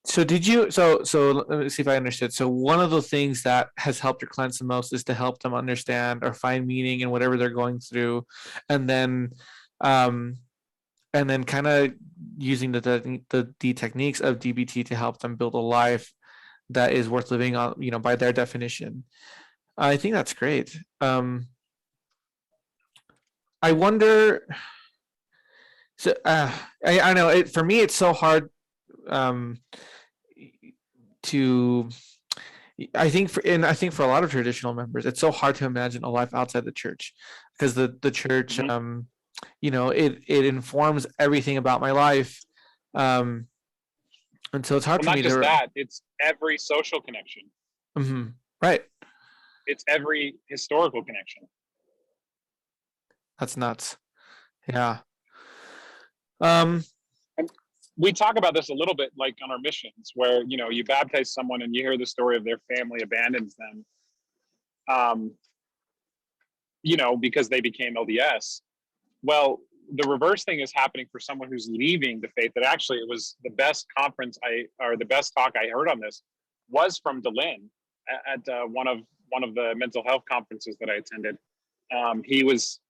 so did you? So let me see if I understood. So one of the things that has helped your clients the most is to help them understand or find meaning in whatever they're going through, and then kind of using the techniques of DBT to help them build a life that is worth living on, by their definition. I think that's great. I wonder. So I know for me it's so hard to. I think for a lot of traditional members, it's so hard to imagine a life outside the church, because the church, it informs everything about my life, and so it's hard for me not just to. that; it's every social connection. Mm-hmm. Right. It's every historical connection. That's nuts. Yeah. And we talk about this a little bit, like on our missions, where you baptize someone and you hear the story of their family abandons them, because they became LDS. Well, the reverse thing is happening for someone who's leaving the faith. That actually, it was the best the best talk I heard on this was from DeLynn at one of the mental health conferences that I attended. He was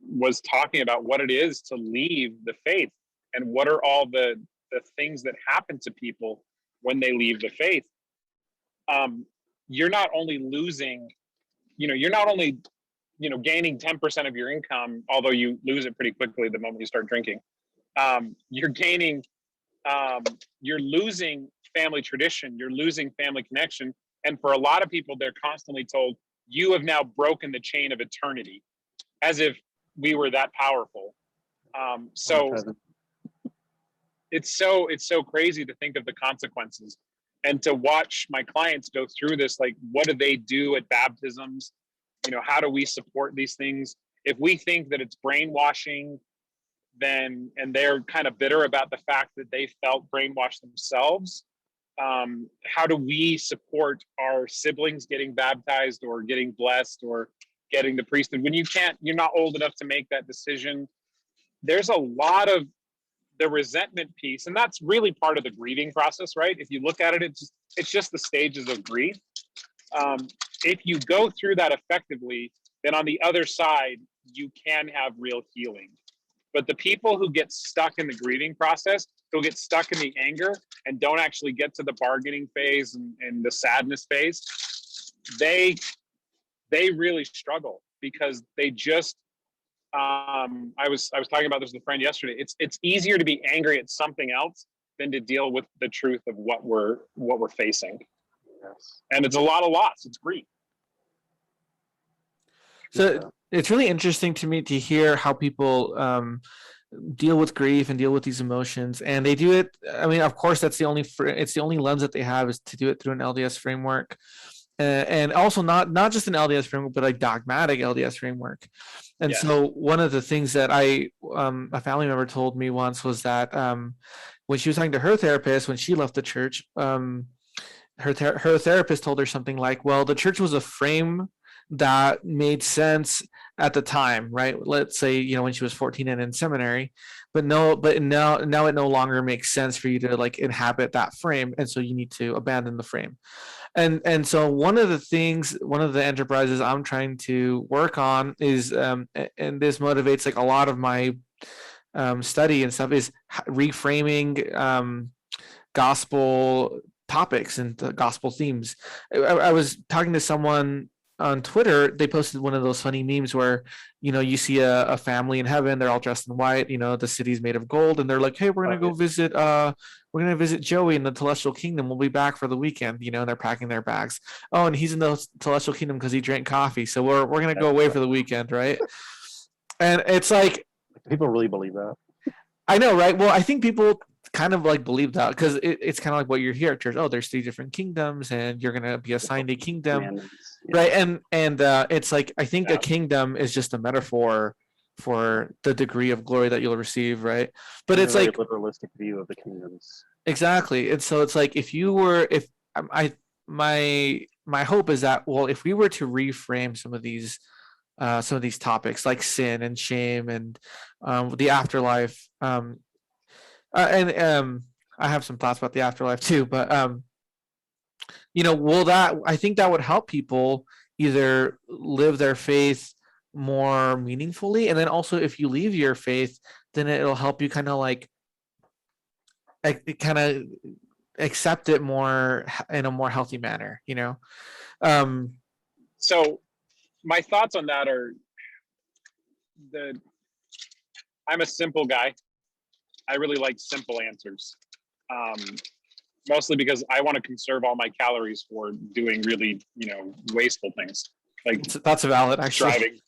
talking about what it is to leave the faith and what are all the things that happen to people when they leave the faith. You're not only losing, you're not only, gaining 10% of your income, although you lose it pretty quickly the moment you start drinking. You're gaining, you're losing family tradition, you're losing family connection. And for a lot of people, they're constantly told, you have now broken the chain of eternity, as if we were that powerful. So it's so crazy to think of the consequences and to watch my clients go through this. Like, what do they do at baptisms? How do we support these things? If we think that it's brainwashing, then, and they're kind of bitter about the fact that they felt brainwashed themselves, how do we support our siblings getting baptized or getting blessed or getting the priesthood when you're not old enough to make that decision? There's a lot of the resentment piece, and that's really part of the grieving process, right? If you look at it, it's just the stages of grief. If you go through that effectively, then on the other side, you can have real healing. But the people who get stuck in the grieving process, who get stuck in the anger and don't actually get to the bargaining phase and the sadness phase, they really struggle because they just, I was talking about this with a friend yesterday. It's easier to be angry at something else than to deal with the truth of what we're facing. Yes. And it's a lot of loss. It's grief. So it's really interesting to me to hear how people deal with grief and deal with these emotions, and they do it. I mean, of course, it's the only lens that they have is to do it through an LDS framework, and also not just an LDS framework, but a dogmatic LDS framework. And Yes. so one of the things that a family member told me once was that when she was talking to her therapist when she left the church, her therapist told her something like, "Well, the church was a frame that made sense at the time, right? Let's say, when she was 14 and in seminary, but now it no longer makes sense for you to like inhabit that frame. And so you need to abandon the frame." And so one of the enterprises I'm trying to work on is, and this motivates like a lot of my study and stuff, is reframing gospel topics and the gospel themes. I was talking to someone on Twitter. They posted one of those funny memes where, you see a family in heaven, they're all dressed in white, the city's made of gold, and they're like, "Hey, we're going to go visit, Joey in the celestial kingdom. We'll be back for the weekend," and they're packing their bags. Oh, and he's in the celestial kingdom because he drank coffee. So we're going to go away for the weekend. Right. And it's like, people really believe that. I know, right? Well, I think people kind of like believe that because it's kind of like what you hear at church. Oh, there's 3 different kingdoms, and you're gonna be assigned a kingdom, right? And it's like, I think a kingdom is just a metaphor for the degree of glory that you'll receive, right? But it's like literalistic view of the kingdoms. Exactly. And so it's like, my hope is that, well, if we were to reframe some of these topics like sin and shame and the afterlife, and I have some thoughts about the afterlife too, but I think that would help people either live their faith more meaningfully, and then also if you leave your faith, then it'll help you kind of accept it more in a more healthy manner. So my thoughts on that are I'm a simple guy. I really like simple answers, mostly because I want to conserve all my calories for doing really, wasteful things. Like that's valid, actually.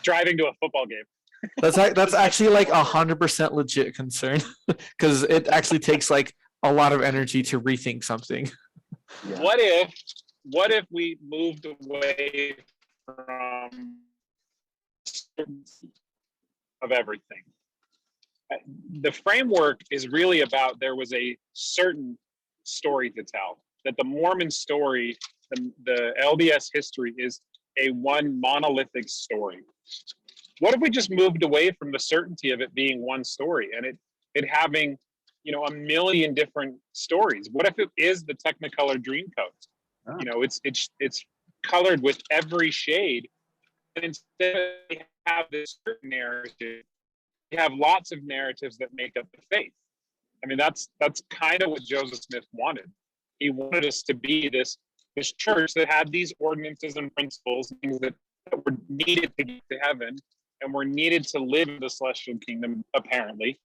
Driving to a football game. That's actually like 100% legit concern, because it actually takes like a lot of energy to rethink something. Yeah. What if we moved away from of everything? The framework is really about, there was a certain story to tell, that the Mormon story, the LDS history is a one monolithic story. What if we just moved away from the certainty of it being one story and it having, a million different stories? What if it is the Technicolor Dreamcoat? Oh. It's colored with every shade, and instead we have this certain narrative, we have lots of narratives that make up the faith. I mean, that's kind of what Joseph Smith wanted. He wanted us to be this church that had these ordinances and principles, things that were needed to get to heaven and were needed to live in the celestial kingdom, apparently,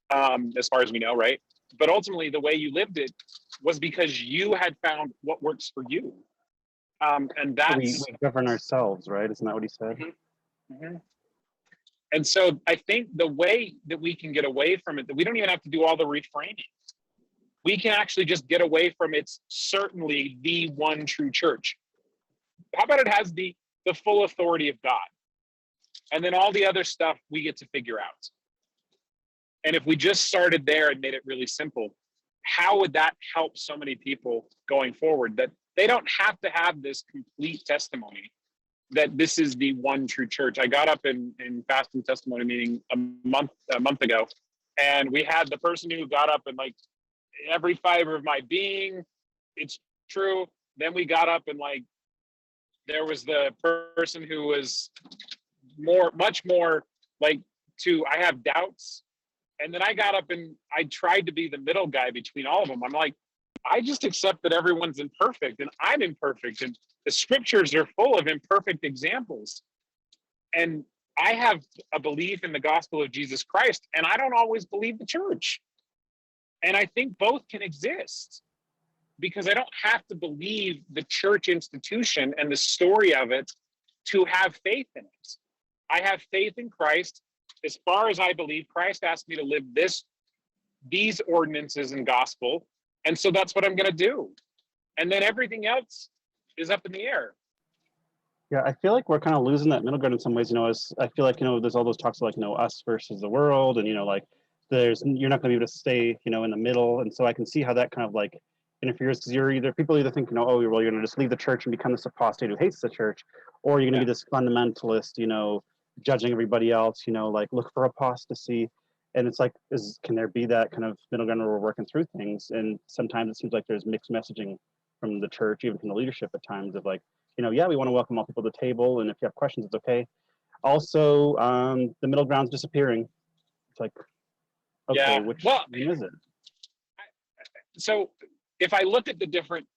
as far as we know, right? But ultimately, the way you lived it was because you had found what works for you. And that's... We govern ourselves, right? Isn't that what he said? Mm-hmm. Mm-hmm. And so I think the way that we can get away from it, that we don't even have to do all the reframing. We can actually just get away from it's certainly the one true church. How about it has the full authority of God? And then all the other stuff we get to figure out. And if we just started there and made it really simple, how would that help so many people going forward, that they don't have to have this complete testimony that this is the one true church. I got up in fasting testimony meeting a month ago, and we had the person who got up and like, every fiber of my being, it's true. Then we got up and like, there was the person who was much more like, I have doubts. And then I got up and I tried to be the middle guy between all of them. I'm like, I just accept that everyone's imperfect and I'm imperfect. And the scriptures are full of imperfect examples. And I have a belief in the gospel of Jesus Christ, and I don't always believe the church. And I think both can exist, because I don't have to believe the church institution and the story of it to have faith in it. I have faith in Christ. As far as I believe, Christ asked me to live these ordinances and gospel. And so that's what I'm going to do. And then everything else is up in the air. Yeah, I feel like we're kind of losing that middle ground in some ways. As I feel like, there's all those talks of like, us versus the world, and like you're not going to be able to stay, in the middle. And so I can see how that kind of like interferes, because people either think, oh, well, you're going to just leave the church and become this apostate who hates the church, or you're going to be this fundamentalist, judging everybody else, like look for apostasy. And it's like, can there be that kind of middle ground where we're working through things? And sometimes it seems like there's mixed messaging from the church, even from the leadership at times, of like, yeah, we want to welcome all people to the table, and if you have questions, it's okay. Also, the middle ground's disappearing. It's like, okay, which one is it? So if I look at the different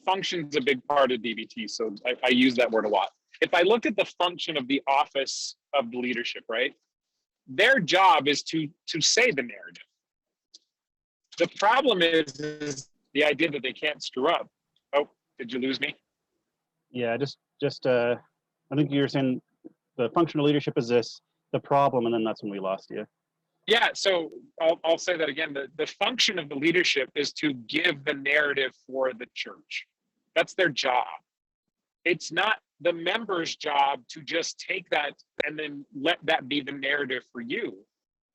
functions, a big part of DBT, so I use that word a lot. If I look at the function of the office of the leadership, right, their job is to say the narrative. The problem is the idea that they can't screw up. Oh, did you lose me? Yeah, just I think you were saying the function of leadership is this, the problem, and then that's when we lost you. Yeah, so I'll say that again. The function of the leadership is to give the narrative for the church. That's their job. It's not the members' job to just take that and then let that be the narrative for you.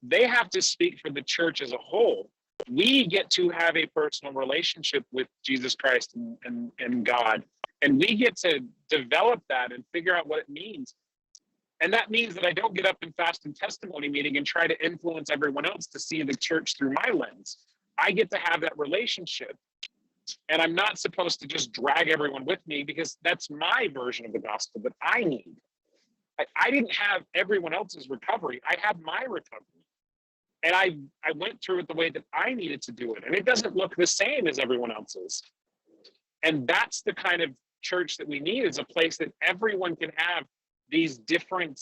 They have to speak for the church as a whole. We get to have a personal relationship with Jesus Christ and God. And we get to develop that and figure out what it means. And that means that I don't get up and fast and testimony meeting and try to influence everyone else to see the church through my lens. I get to have that relationship. And I'm not supposed to just drag everyone with me, because that's my version of the gospel that I need. I didn't have everyone else's recovery. I had my recovery. And I went through it the way that I needed to do it. And it doesn't look the same as everyone else's. And that's the kind of church that we need, is a place that everyone can have these different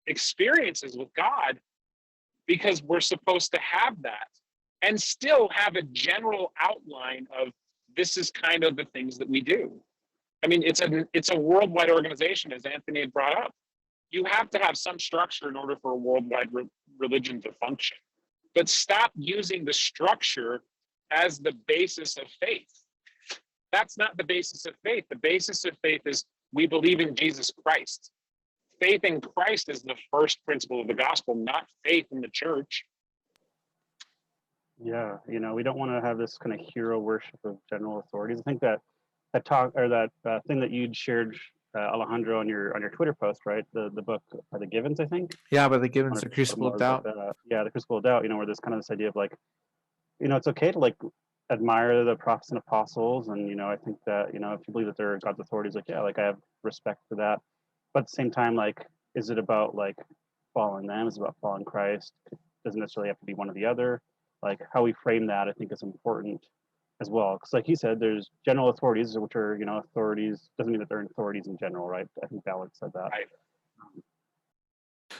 experiences with God, because we're supposed to have that and still have a general outline of this is kind of the things that we do. I mean, it's a worldwide organization, as Anthony had brought up. You have to have some structure in order for a worldwide religion to function. But stop using the structure as the basis of faith. That's not the basis of faith. The basis of faith is we believe in Jesus Christ. Faith in Christ is the first principle of the gospel, not faith in the church. Yeah, we don't want to have this kind of hero worship of general authorities. I think that talk, or that thing that you'd shared, Alejandro, on your Twitter post, right? The book by the Givens, I think. Yeah, by the Givens, the Crucible of Doubt. The Crucible of Doubt. Where there's kind of this idea of like, it's okay to like admire the prophets and apostles, and I think that if you believe that they're God's authorities, like I have respect for that. But at the same time, like, is it about like following them? Is it about following Christ? It doesn't necessarily have to be one or the other. Like how we frame that, I think, is important as well. Because like he said, there's general authorities, which are authorities. Doesn't mean that they're authorities in general, right? I think Ballard said that. Right.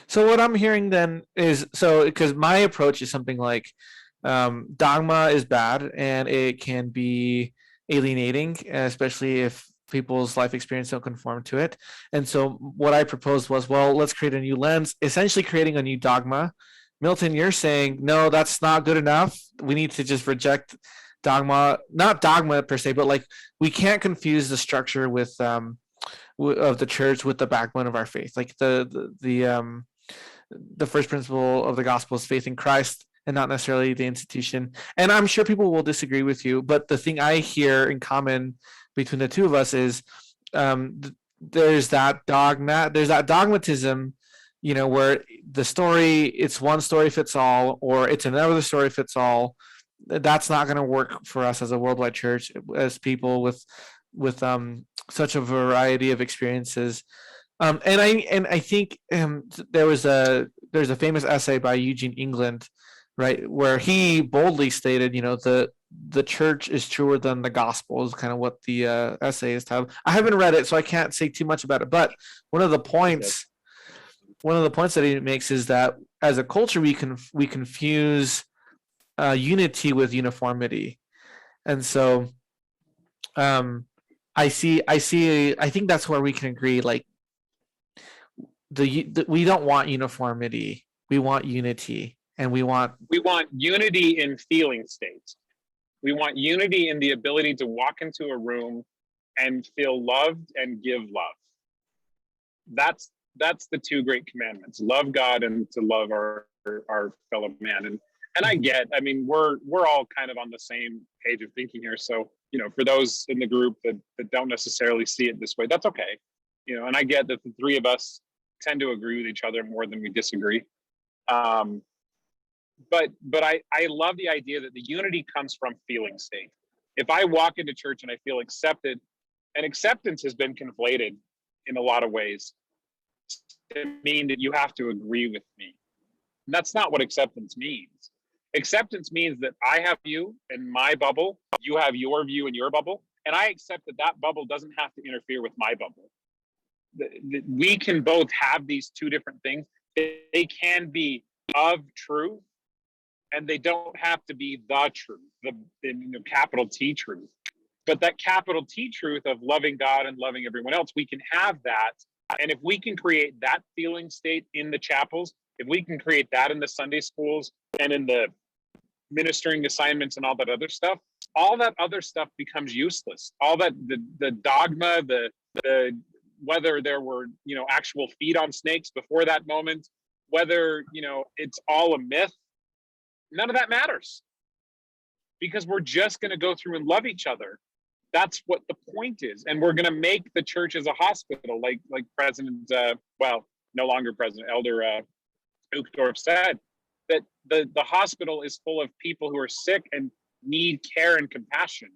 So what I'm hearing then is, because my approach is something like, dogma is bad and it can be alienating, especially if people's life experience don't conform to it. And so what I proposed was, well, let's create a new lens, essentially creating a new dogma. Milton, you're saying, no, that's not good enough. We need to just reject dogma, not dogma per se, but like we can't confuse the structure with of the church with the backbone of our faith. Like the the first principle of the gospel is faith in Christ and not necessarily the institution. And I'm sure people will disagree with you, but the thing I hear in common between the two of us is there's that dogmatism, where the story, it's one story fits all, or it's another story fits all. That's not going to work for us as a worldwide church, as people with such a variety of experiences. And I think there's a famous essay by Eugene England, right, where he boldly stated, the church is truer than the gospel, is kind of what the essay is titled. I haven't read it, so I can't say too much about it. But one of the points that he makes is that as a culture, we confuse unity with uniformity, and so I think that's where we can agree. Like we don't want uniformity, we want unity, and we want unity in feeling states. We want unity in the ability to walk into a room and feel loved and give love. That's the two great commandments: love God and to love our fellow man. And I mean, we're all kind of on the same page of thinking here. So, for those in the group that don't necessarily see it this way, that's okay. And I get that the three of us tend to agree with each other more than we disagree. But I love the idea that the unity comes from feeling state. If I walk into church and I feel accepted, and acceptance has been conflated in a lot of ways to mean that you have to agree with me. And that's not what acceptance means. Acceptance means that I have you in my bubble, you have your view in your bubble, and I accept that bubble doesn't have to interfere with my bubble. We can both have these two different things. They can be of truth, and they don't have to be the truth, the capital T truth. But that capital T truth of loving God and loving everyone else, we can have that. And if we can create that feeling state in the chapels, if we can create that in the Sunday schools and in the ministering assignments and all that other stuff becomes useless. All that, the dogma, the whether there were, actual feet on snakes before that moment, whether, it's all a myth, none of that matters, because we're just going to go through and love each other. That's what the point is. And we're going to make the church as a hospital, like President, no longer President, Elder Uchtdorf said, that the hospital is full of people who are sick and need care and compassion.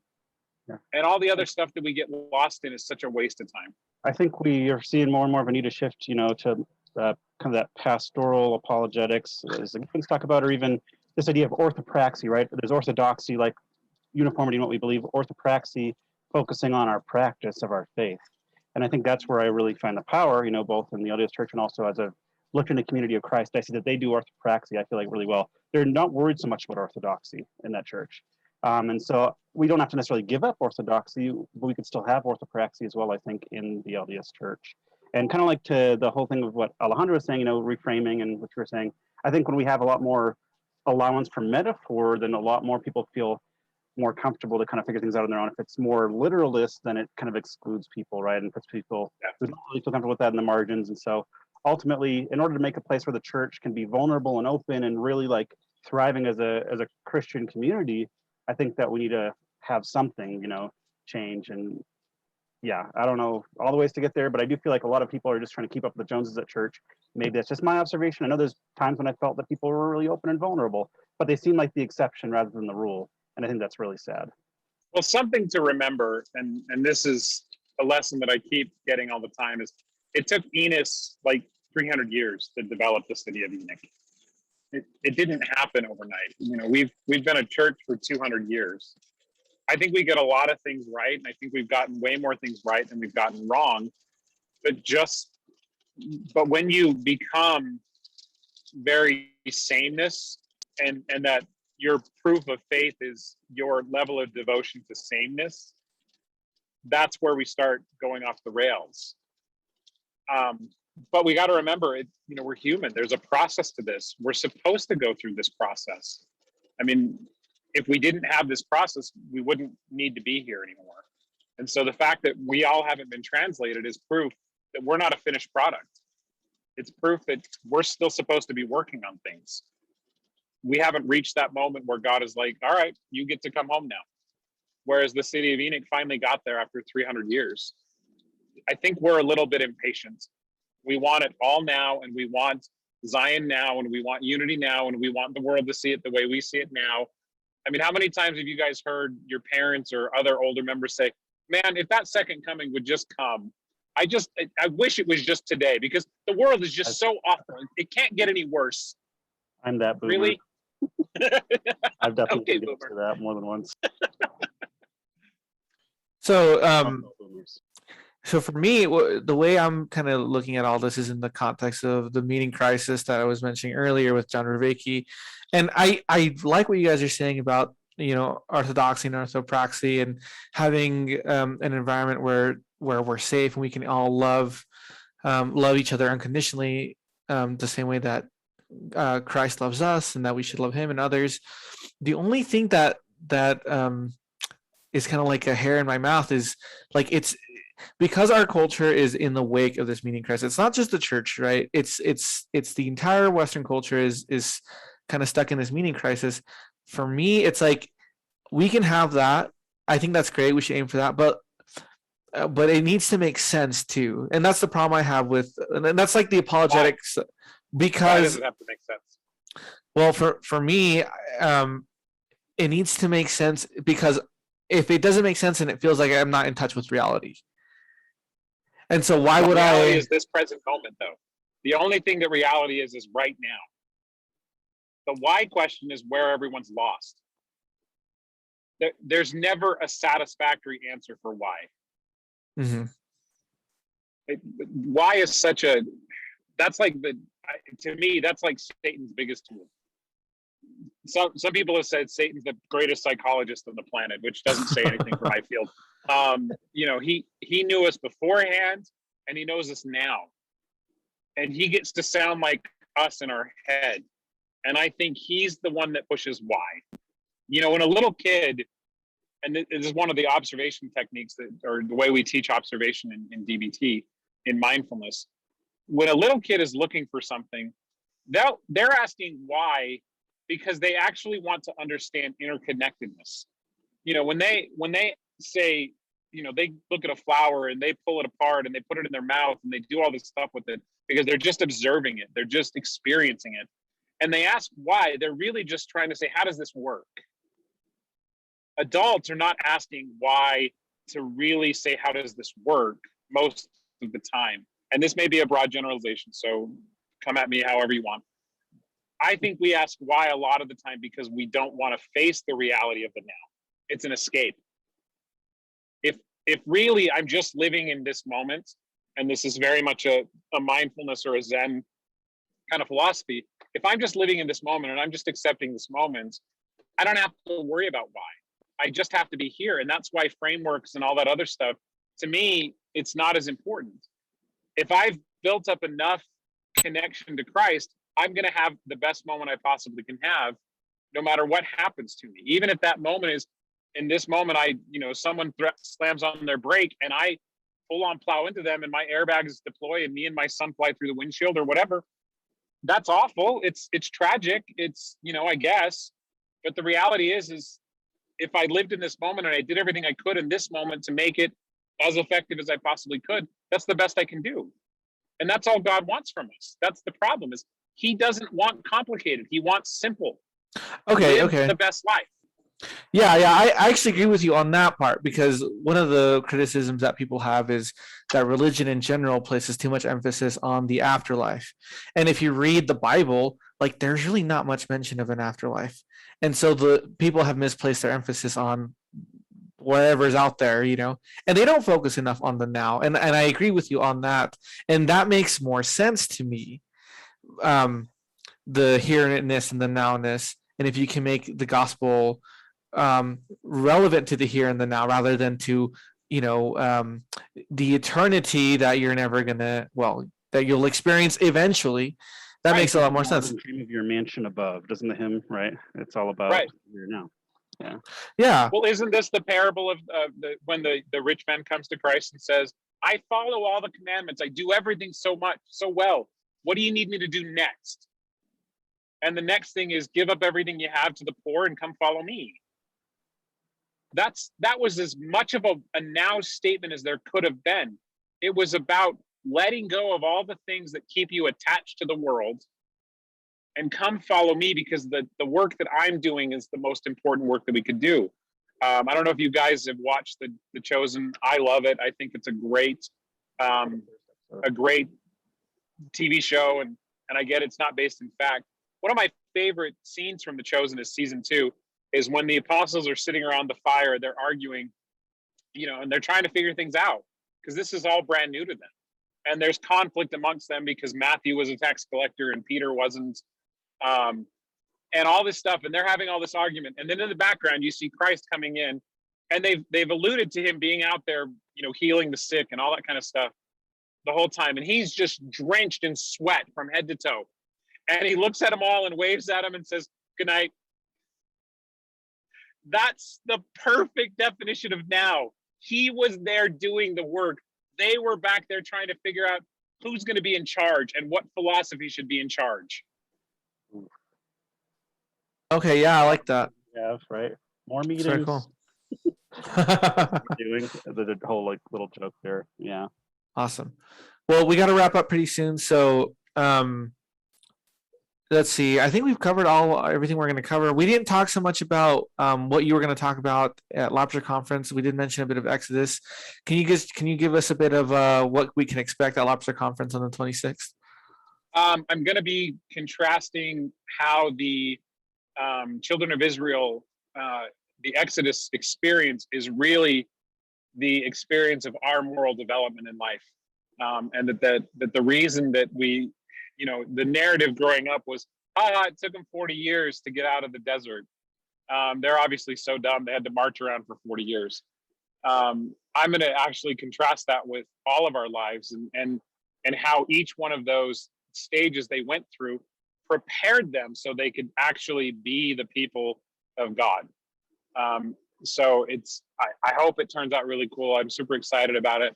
Yeah. And all the other stuff that we get lost in is such a waste of time. I think we are seeing more and more of a need to shift, to kind of that pastoral apologetics, as the Gibbons talk about, or even this idea of orthopraxy, right? There's orthodoxy, like uniformity in what we believe, orthopraxy, focusing on our practice of our faith. And I think that's where I really find the power, both in the LDS Church and also as I've looked in the community of Christ. I see that they do orthopraxy, I feel like, really well. They're not worried so much about orthodoxy in that church. And so we don't have to necessarily give up orthodoxy, but we could still have orthopraxy as well, I think, in the LDS Church. And kind of like to the whole thing of what Alejandro was saying, reframing and what you were saying, I think when we have a lot more allowance for metaphor, then a lot more people feel more comfortable to kind of figure things out on their own. If it's more literalist, then it kind of excludes people, right? And puts people who don't really feel comfortable with that in the margins. And so ultimately, in order to make a place where the church can be vulnerable and open and really like thriving as a Christian community, I think that we need to have something, change. And yeah, I don't know all the ways to get there, but I do feel like a lot of people are just trying to keep up with the Joneses at church. Maybe that's just my observation. I know there's times when I felt that people were really open and vulnerable, but they seem like the exception rather than the rule. And I think that's really sad. Well, something to remember, and this is a lesson that I keep getting all the time, is it took Enos like 300 years to develop the city of Enoch. It didn't happen overnight. We've been a church for 200 years. I think we get a lot of things right, and I think we've gotten way more things right than we've gotten wrong. But when you become very sameness, and that your proof of faith is your level of devotion to sameness, that's where we start going off the rails. But we got to remember, we're human. There's a process to this. We're supposed to go through this process. I mean, if we didn't have this process, we wouldn't need to be here anymore. And so the fact that we all haven't been translated is proof that we're not a finished product. It's proof that we're still supposed to be working on things. We haven't reached that moment where God is like, all right, you get to come home now. Whereas the city of Enoch finally got there after 300 years. I think we're a little bit impatient. We want it all now, and we want Zion now, and we want unity now, and we want the world to see it the way we see it now. I mean, how many times have you guys heard your parents or other older members say, man, if that second coming would just come, I wish it was just today, because the world is just so awful. It can't get any worse. I'm that boomer. Really? I've definitely Okay, been to that more than once. So, Boomers. so for me, the way I'm kind of looking at all this is in the context of the meaning crisis that I was mentioning earlier with John Vervaeke. And I like what you guys are saying about, orthodoxy and orthopraxy, and having an environment where we're safe and we can all love each other unconditionally, the same way that Christ loves us, and that we should love him and others. The only thing that is kind of like a hair in my mouth is like, it's because our culture is in the wake of this meaning crisis. It's not just the church, right? It's the entire Western culture is kind of stuck in this meaning crisis. For me, it's like, we can have that. I think that's great. We should aim for that, but it needs to make sense too. And that's the problem I have with, and that's like the apologetics. Why Because does it have to make sense? well, for me, it needs to make sense, because if it doesn't make sense, and it feels like I'm not in touch with reality. And so why would reality I? is this present moment, though. The only thing that reality is right now. The why question is where everyone's lost. There's never a satisfactory answer for why. Mm-hmm. Why is such a, that's like to me, that's like Satan's biggest tool. Some people have said Satan's the greatest psychologist on the planet, which doesn't say anything for my field. He knew us beforehand, and he knows us now. And he gets to sound like us in our head. And I think he's the one that pushes why. When a little kid, and this is one of the observation techniques or the way we teach observation in DBT, in mindfulness. When a little kid is looking for something, they're asking why, because they actually want to understand interconnectedness. When they say, they look at a flower and they pull it apart and they put it in their mouth and they do all this stuff with it because they're just observing it. They're just experiencing it. And they ask why. They're really just trying to say, how does this work? Adults are not asking why to really say, how does this work most of the time? And this may be a broad generalization, so come at me however you want. I think we ask why a lot of the time because we don't want to face the reality of the now. It's an escape. If really I'm just living in this moment, and this is very much a mindfulness or a Zen kind of philosophy, if I'm just living in this moment and I'm just accepting this moment, I don't have to worry about why. I just have to be here. And that's why frameworks and all that other stuff, to me, it's not as important. If I've built up enough connection to Christ, I'm going to have the best moment I possibly can have, no matter what happens to me. Even if that moment is, in this moment, someone slams on their brake and I full on plow into them and my airbags deploy and me and my son fly through the windshield or whatever. That's awful. It's tragic. It's, I guess. But the reality is if I lived in this moment and I did everything I could in this moment to make it as effective as I possibly could, that's the best I can do. And that's all God wants from us. That's the problem, is he doesn't want complicated. He wants simple. Okay. Live the best life. Yeah, I actually agree with you on that part, because one of the criticisms that people have is that religion in general places too much emphasis on the afterlife. And if you read the Bible, like, there's really not much mention of an afterlife. And so the people have misplaced their emphasis on whatever's out there, and they don't focus enough on the now. And I agree with you on that. And that makes more sense to me. The here-ness and the now-ness. And if you can make the gospel relevant to the here and the now, rather than to the eternity that you're never gonna, that you'll experience eventually, that makes a lot more sense. Dream of your mansion above, doesn't the hymn, right? It's all about here now. Yeah. Well, isn't this the parable of when the rich man comes to Christ and says, I follow all the commandments, I do everything so well, What do you need me to do next? And the next thing is give up everything you have to the poor and come follow me. That was as much of a now statement as there could have been. It was about letting go of all the things that keep you attached to the world and come follow me, because the work that I'm doing is the most important work that we could do. I don't know if you guys have watched the Chosen. I love it. I think it's a great TV show, and I get it's not based in fact. One of my favorite scenes from The Chosen is season 2, is when the apostles are sitting around the fire, they're arguing, and they're trying to figure things out, because this is all brand new to them. And there's conflict amongst them because Matthew was a tax collector and Peter wasn't, and all this stuff. And they're having all this argument. And then in the background, you see Christ coming in, and they've alluded to him being out there, healing the sick and all that kind of stuff the whole time. And he's just drenched in sweat from head to toe. And he looks at them all and waves at them and says, "Good night." That's the perfect definition of now. He was there doing the work. They were back there trying to figure out who's going to be in charge and what philosophy should be in charge. Okay, yeah, I like that. Yeah, right. More It's meetings. very cool. Doing the whole little joke there. Yeah. Awesome. Well, we got to wrap up pretty soon. So let's see. I think we've covered everything we're going to cover. We didn't talk so much about what you were going to talk about at Lobster Conference. We did mention a bit of Exodus. Can you give us a bit of what we can expect at Lobster Conference on the 26th? I'm going to be contrasting how the children of Israel, the Exodus experience is really the experience of our moral development in life. And that the reason that we, the narrative growing up was, it took them 40 years to get out of the desert. They're obviously so dumb, they had to march around for 40 years. I'm going to actually contrast that with all of our lives and how each one of those stages they went through prepared them so they could actually be the people of God. So I hope it turns out really cool. I'm super excited about it.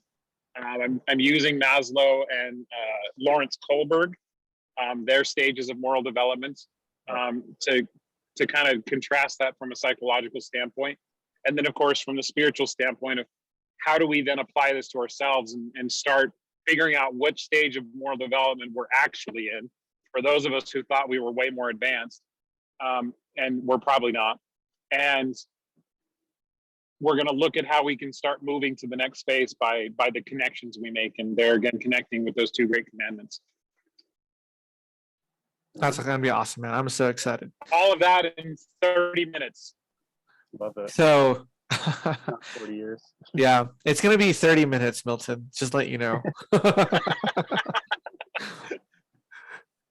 I'm using Maslow and Lawrence Kohlberg, their stages of moral development, to kind of contrast that from a psychological standpoint. And then, of course, from the spiritual standpoint of how do we then apply this to ourselves and start figuring out which stage of moral development we're actually in, for those of us who thought we were way more advanced, and we're probably not. And we're going to look at how we can start moving to the next phase by the connections we make, and there again connecting with those 2 great commandments. That's going to be awesome, man. I'm so excited. All of that in 30 minutes. Love it. So, Not 40 years. yeah, it's going to be 30 minutes, Milton. Just let you know.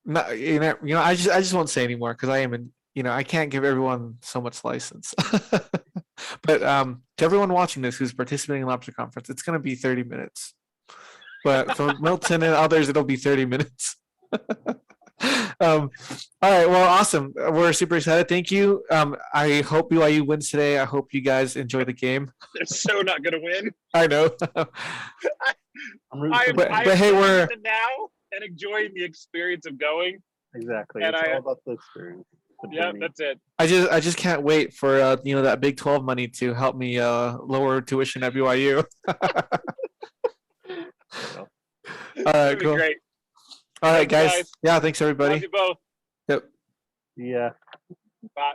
No, I just won't say anymore because I am I can't give everyone so much license. But to everyone watching this who's participating in Lobster Conference, it's going to be 30 minutes. But for Milton and others, it'll be 30 minutes. All right, well, awesome. We're super excited. Thank you. I hope BYU wins today. I hope you guys enjoy the game. They're so not going to win. I know. But hey, we're now and enjoying the experience of going. Exactly. And it's all about the experience. Yeah, that's it. I just can't wait for that Big 12 money to help me lower tuition at BYU. All right, cool. Great. All right, Thanks, guys. Yeah, thanks everybody. Love you both. Yep. Yeah. Bye.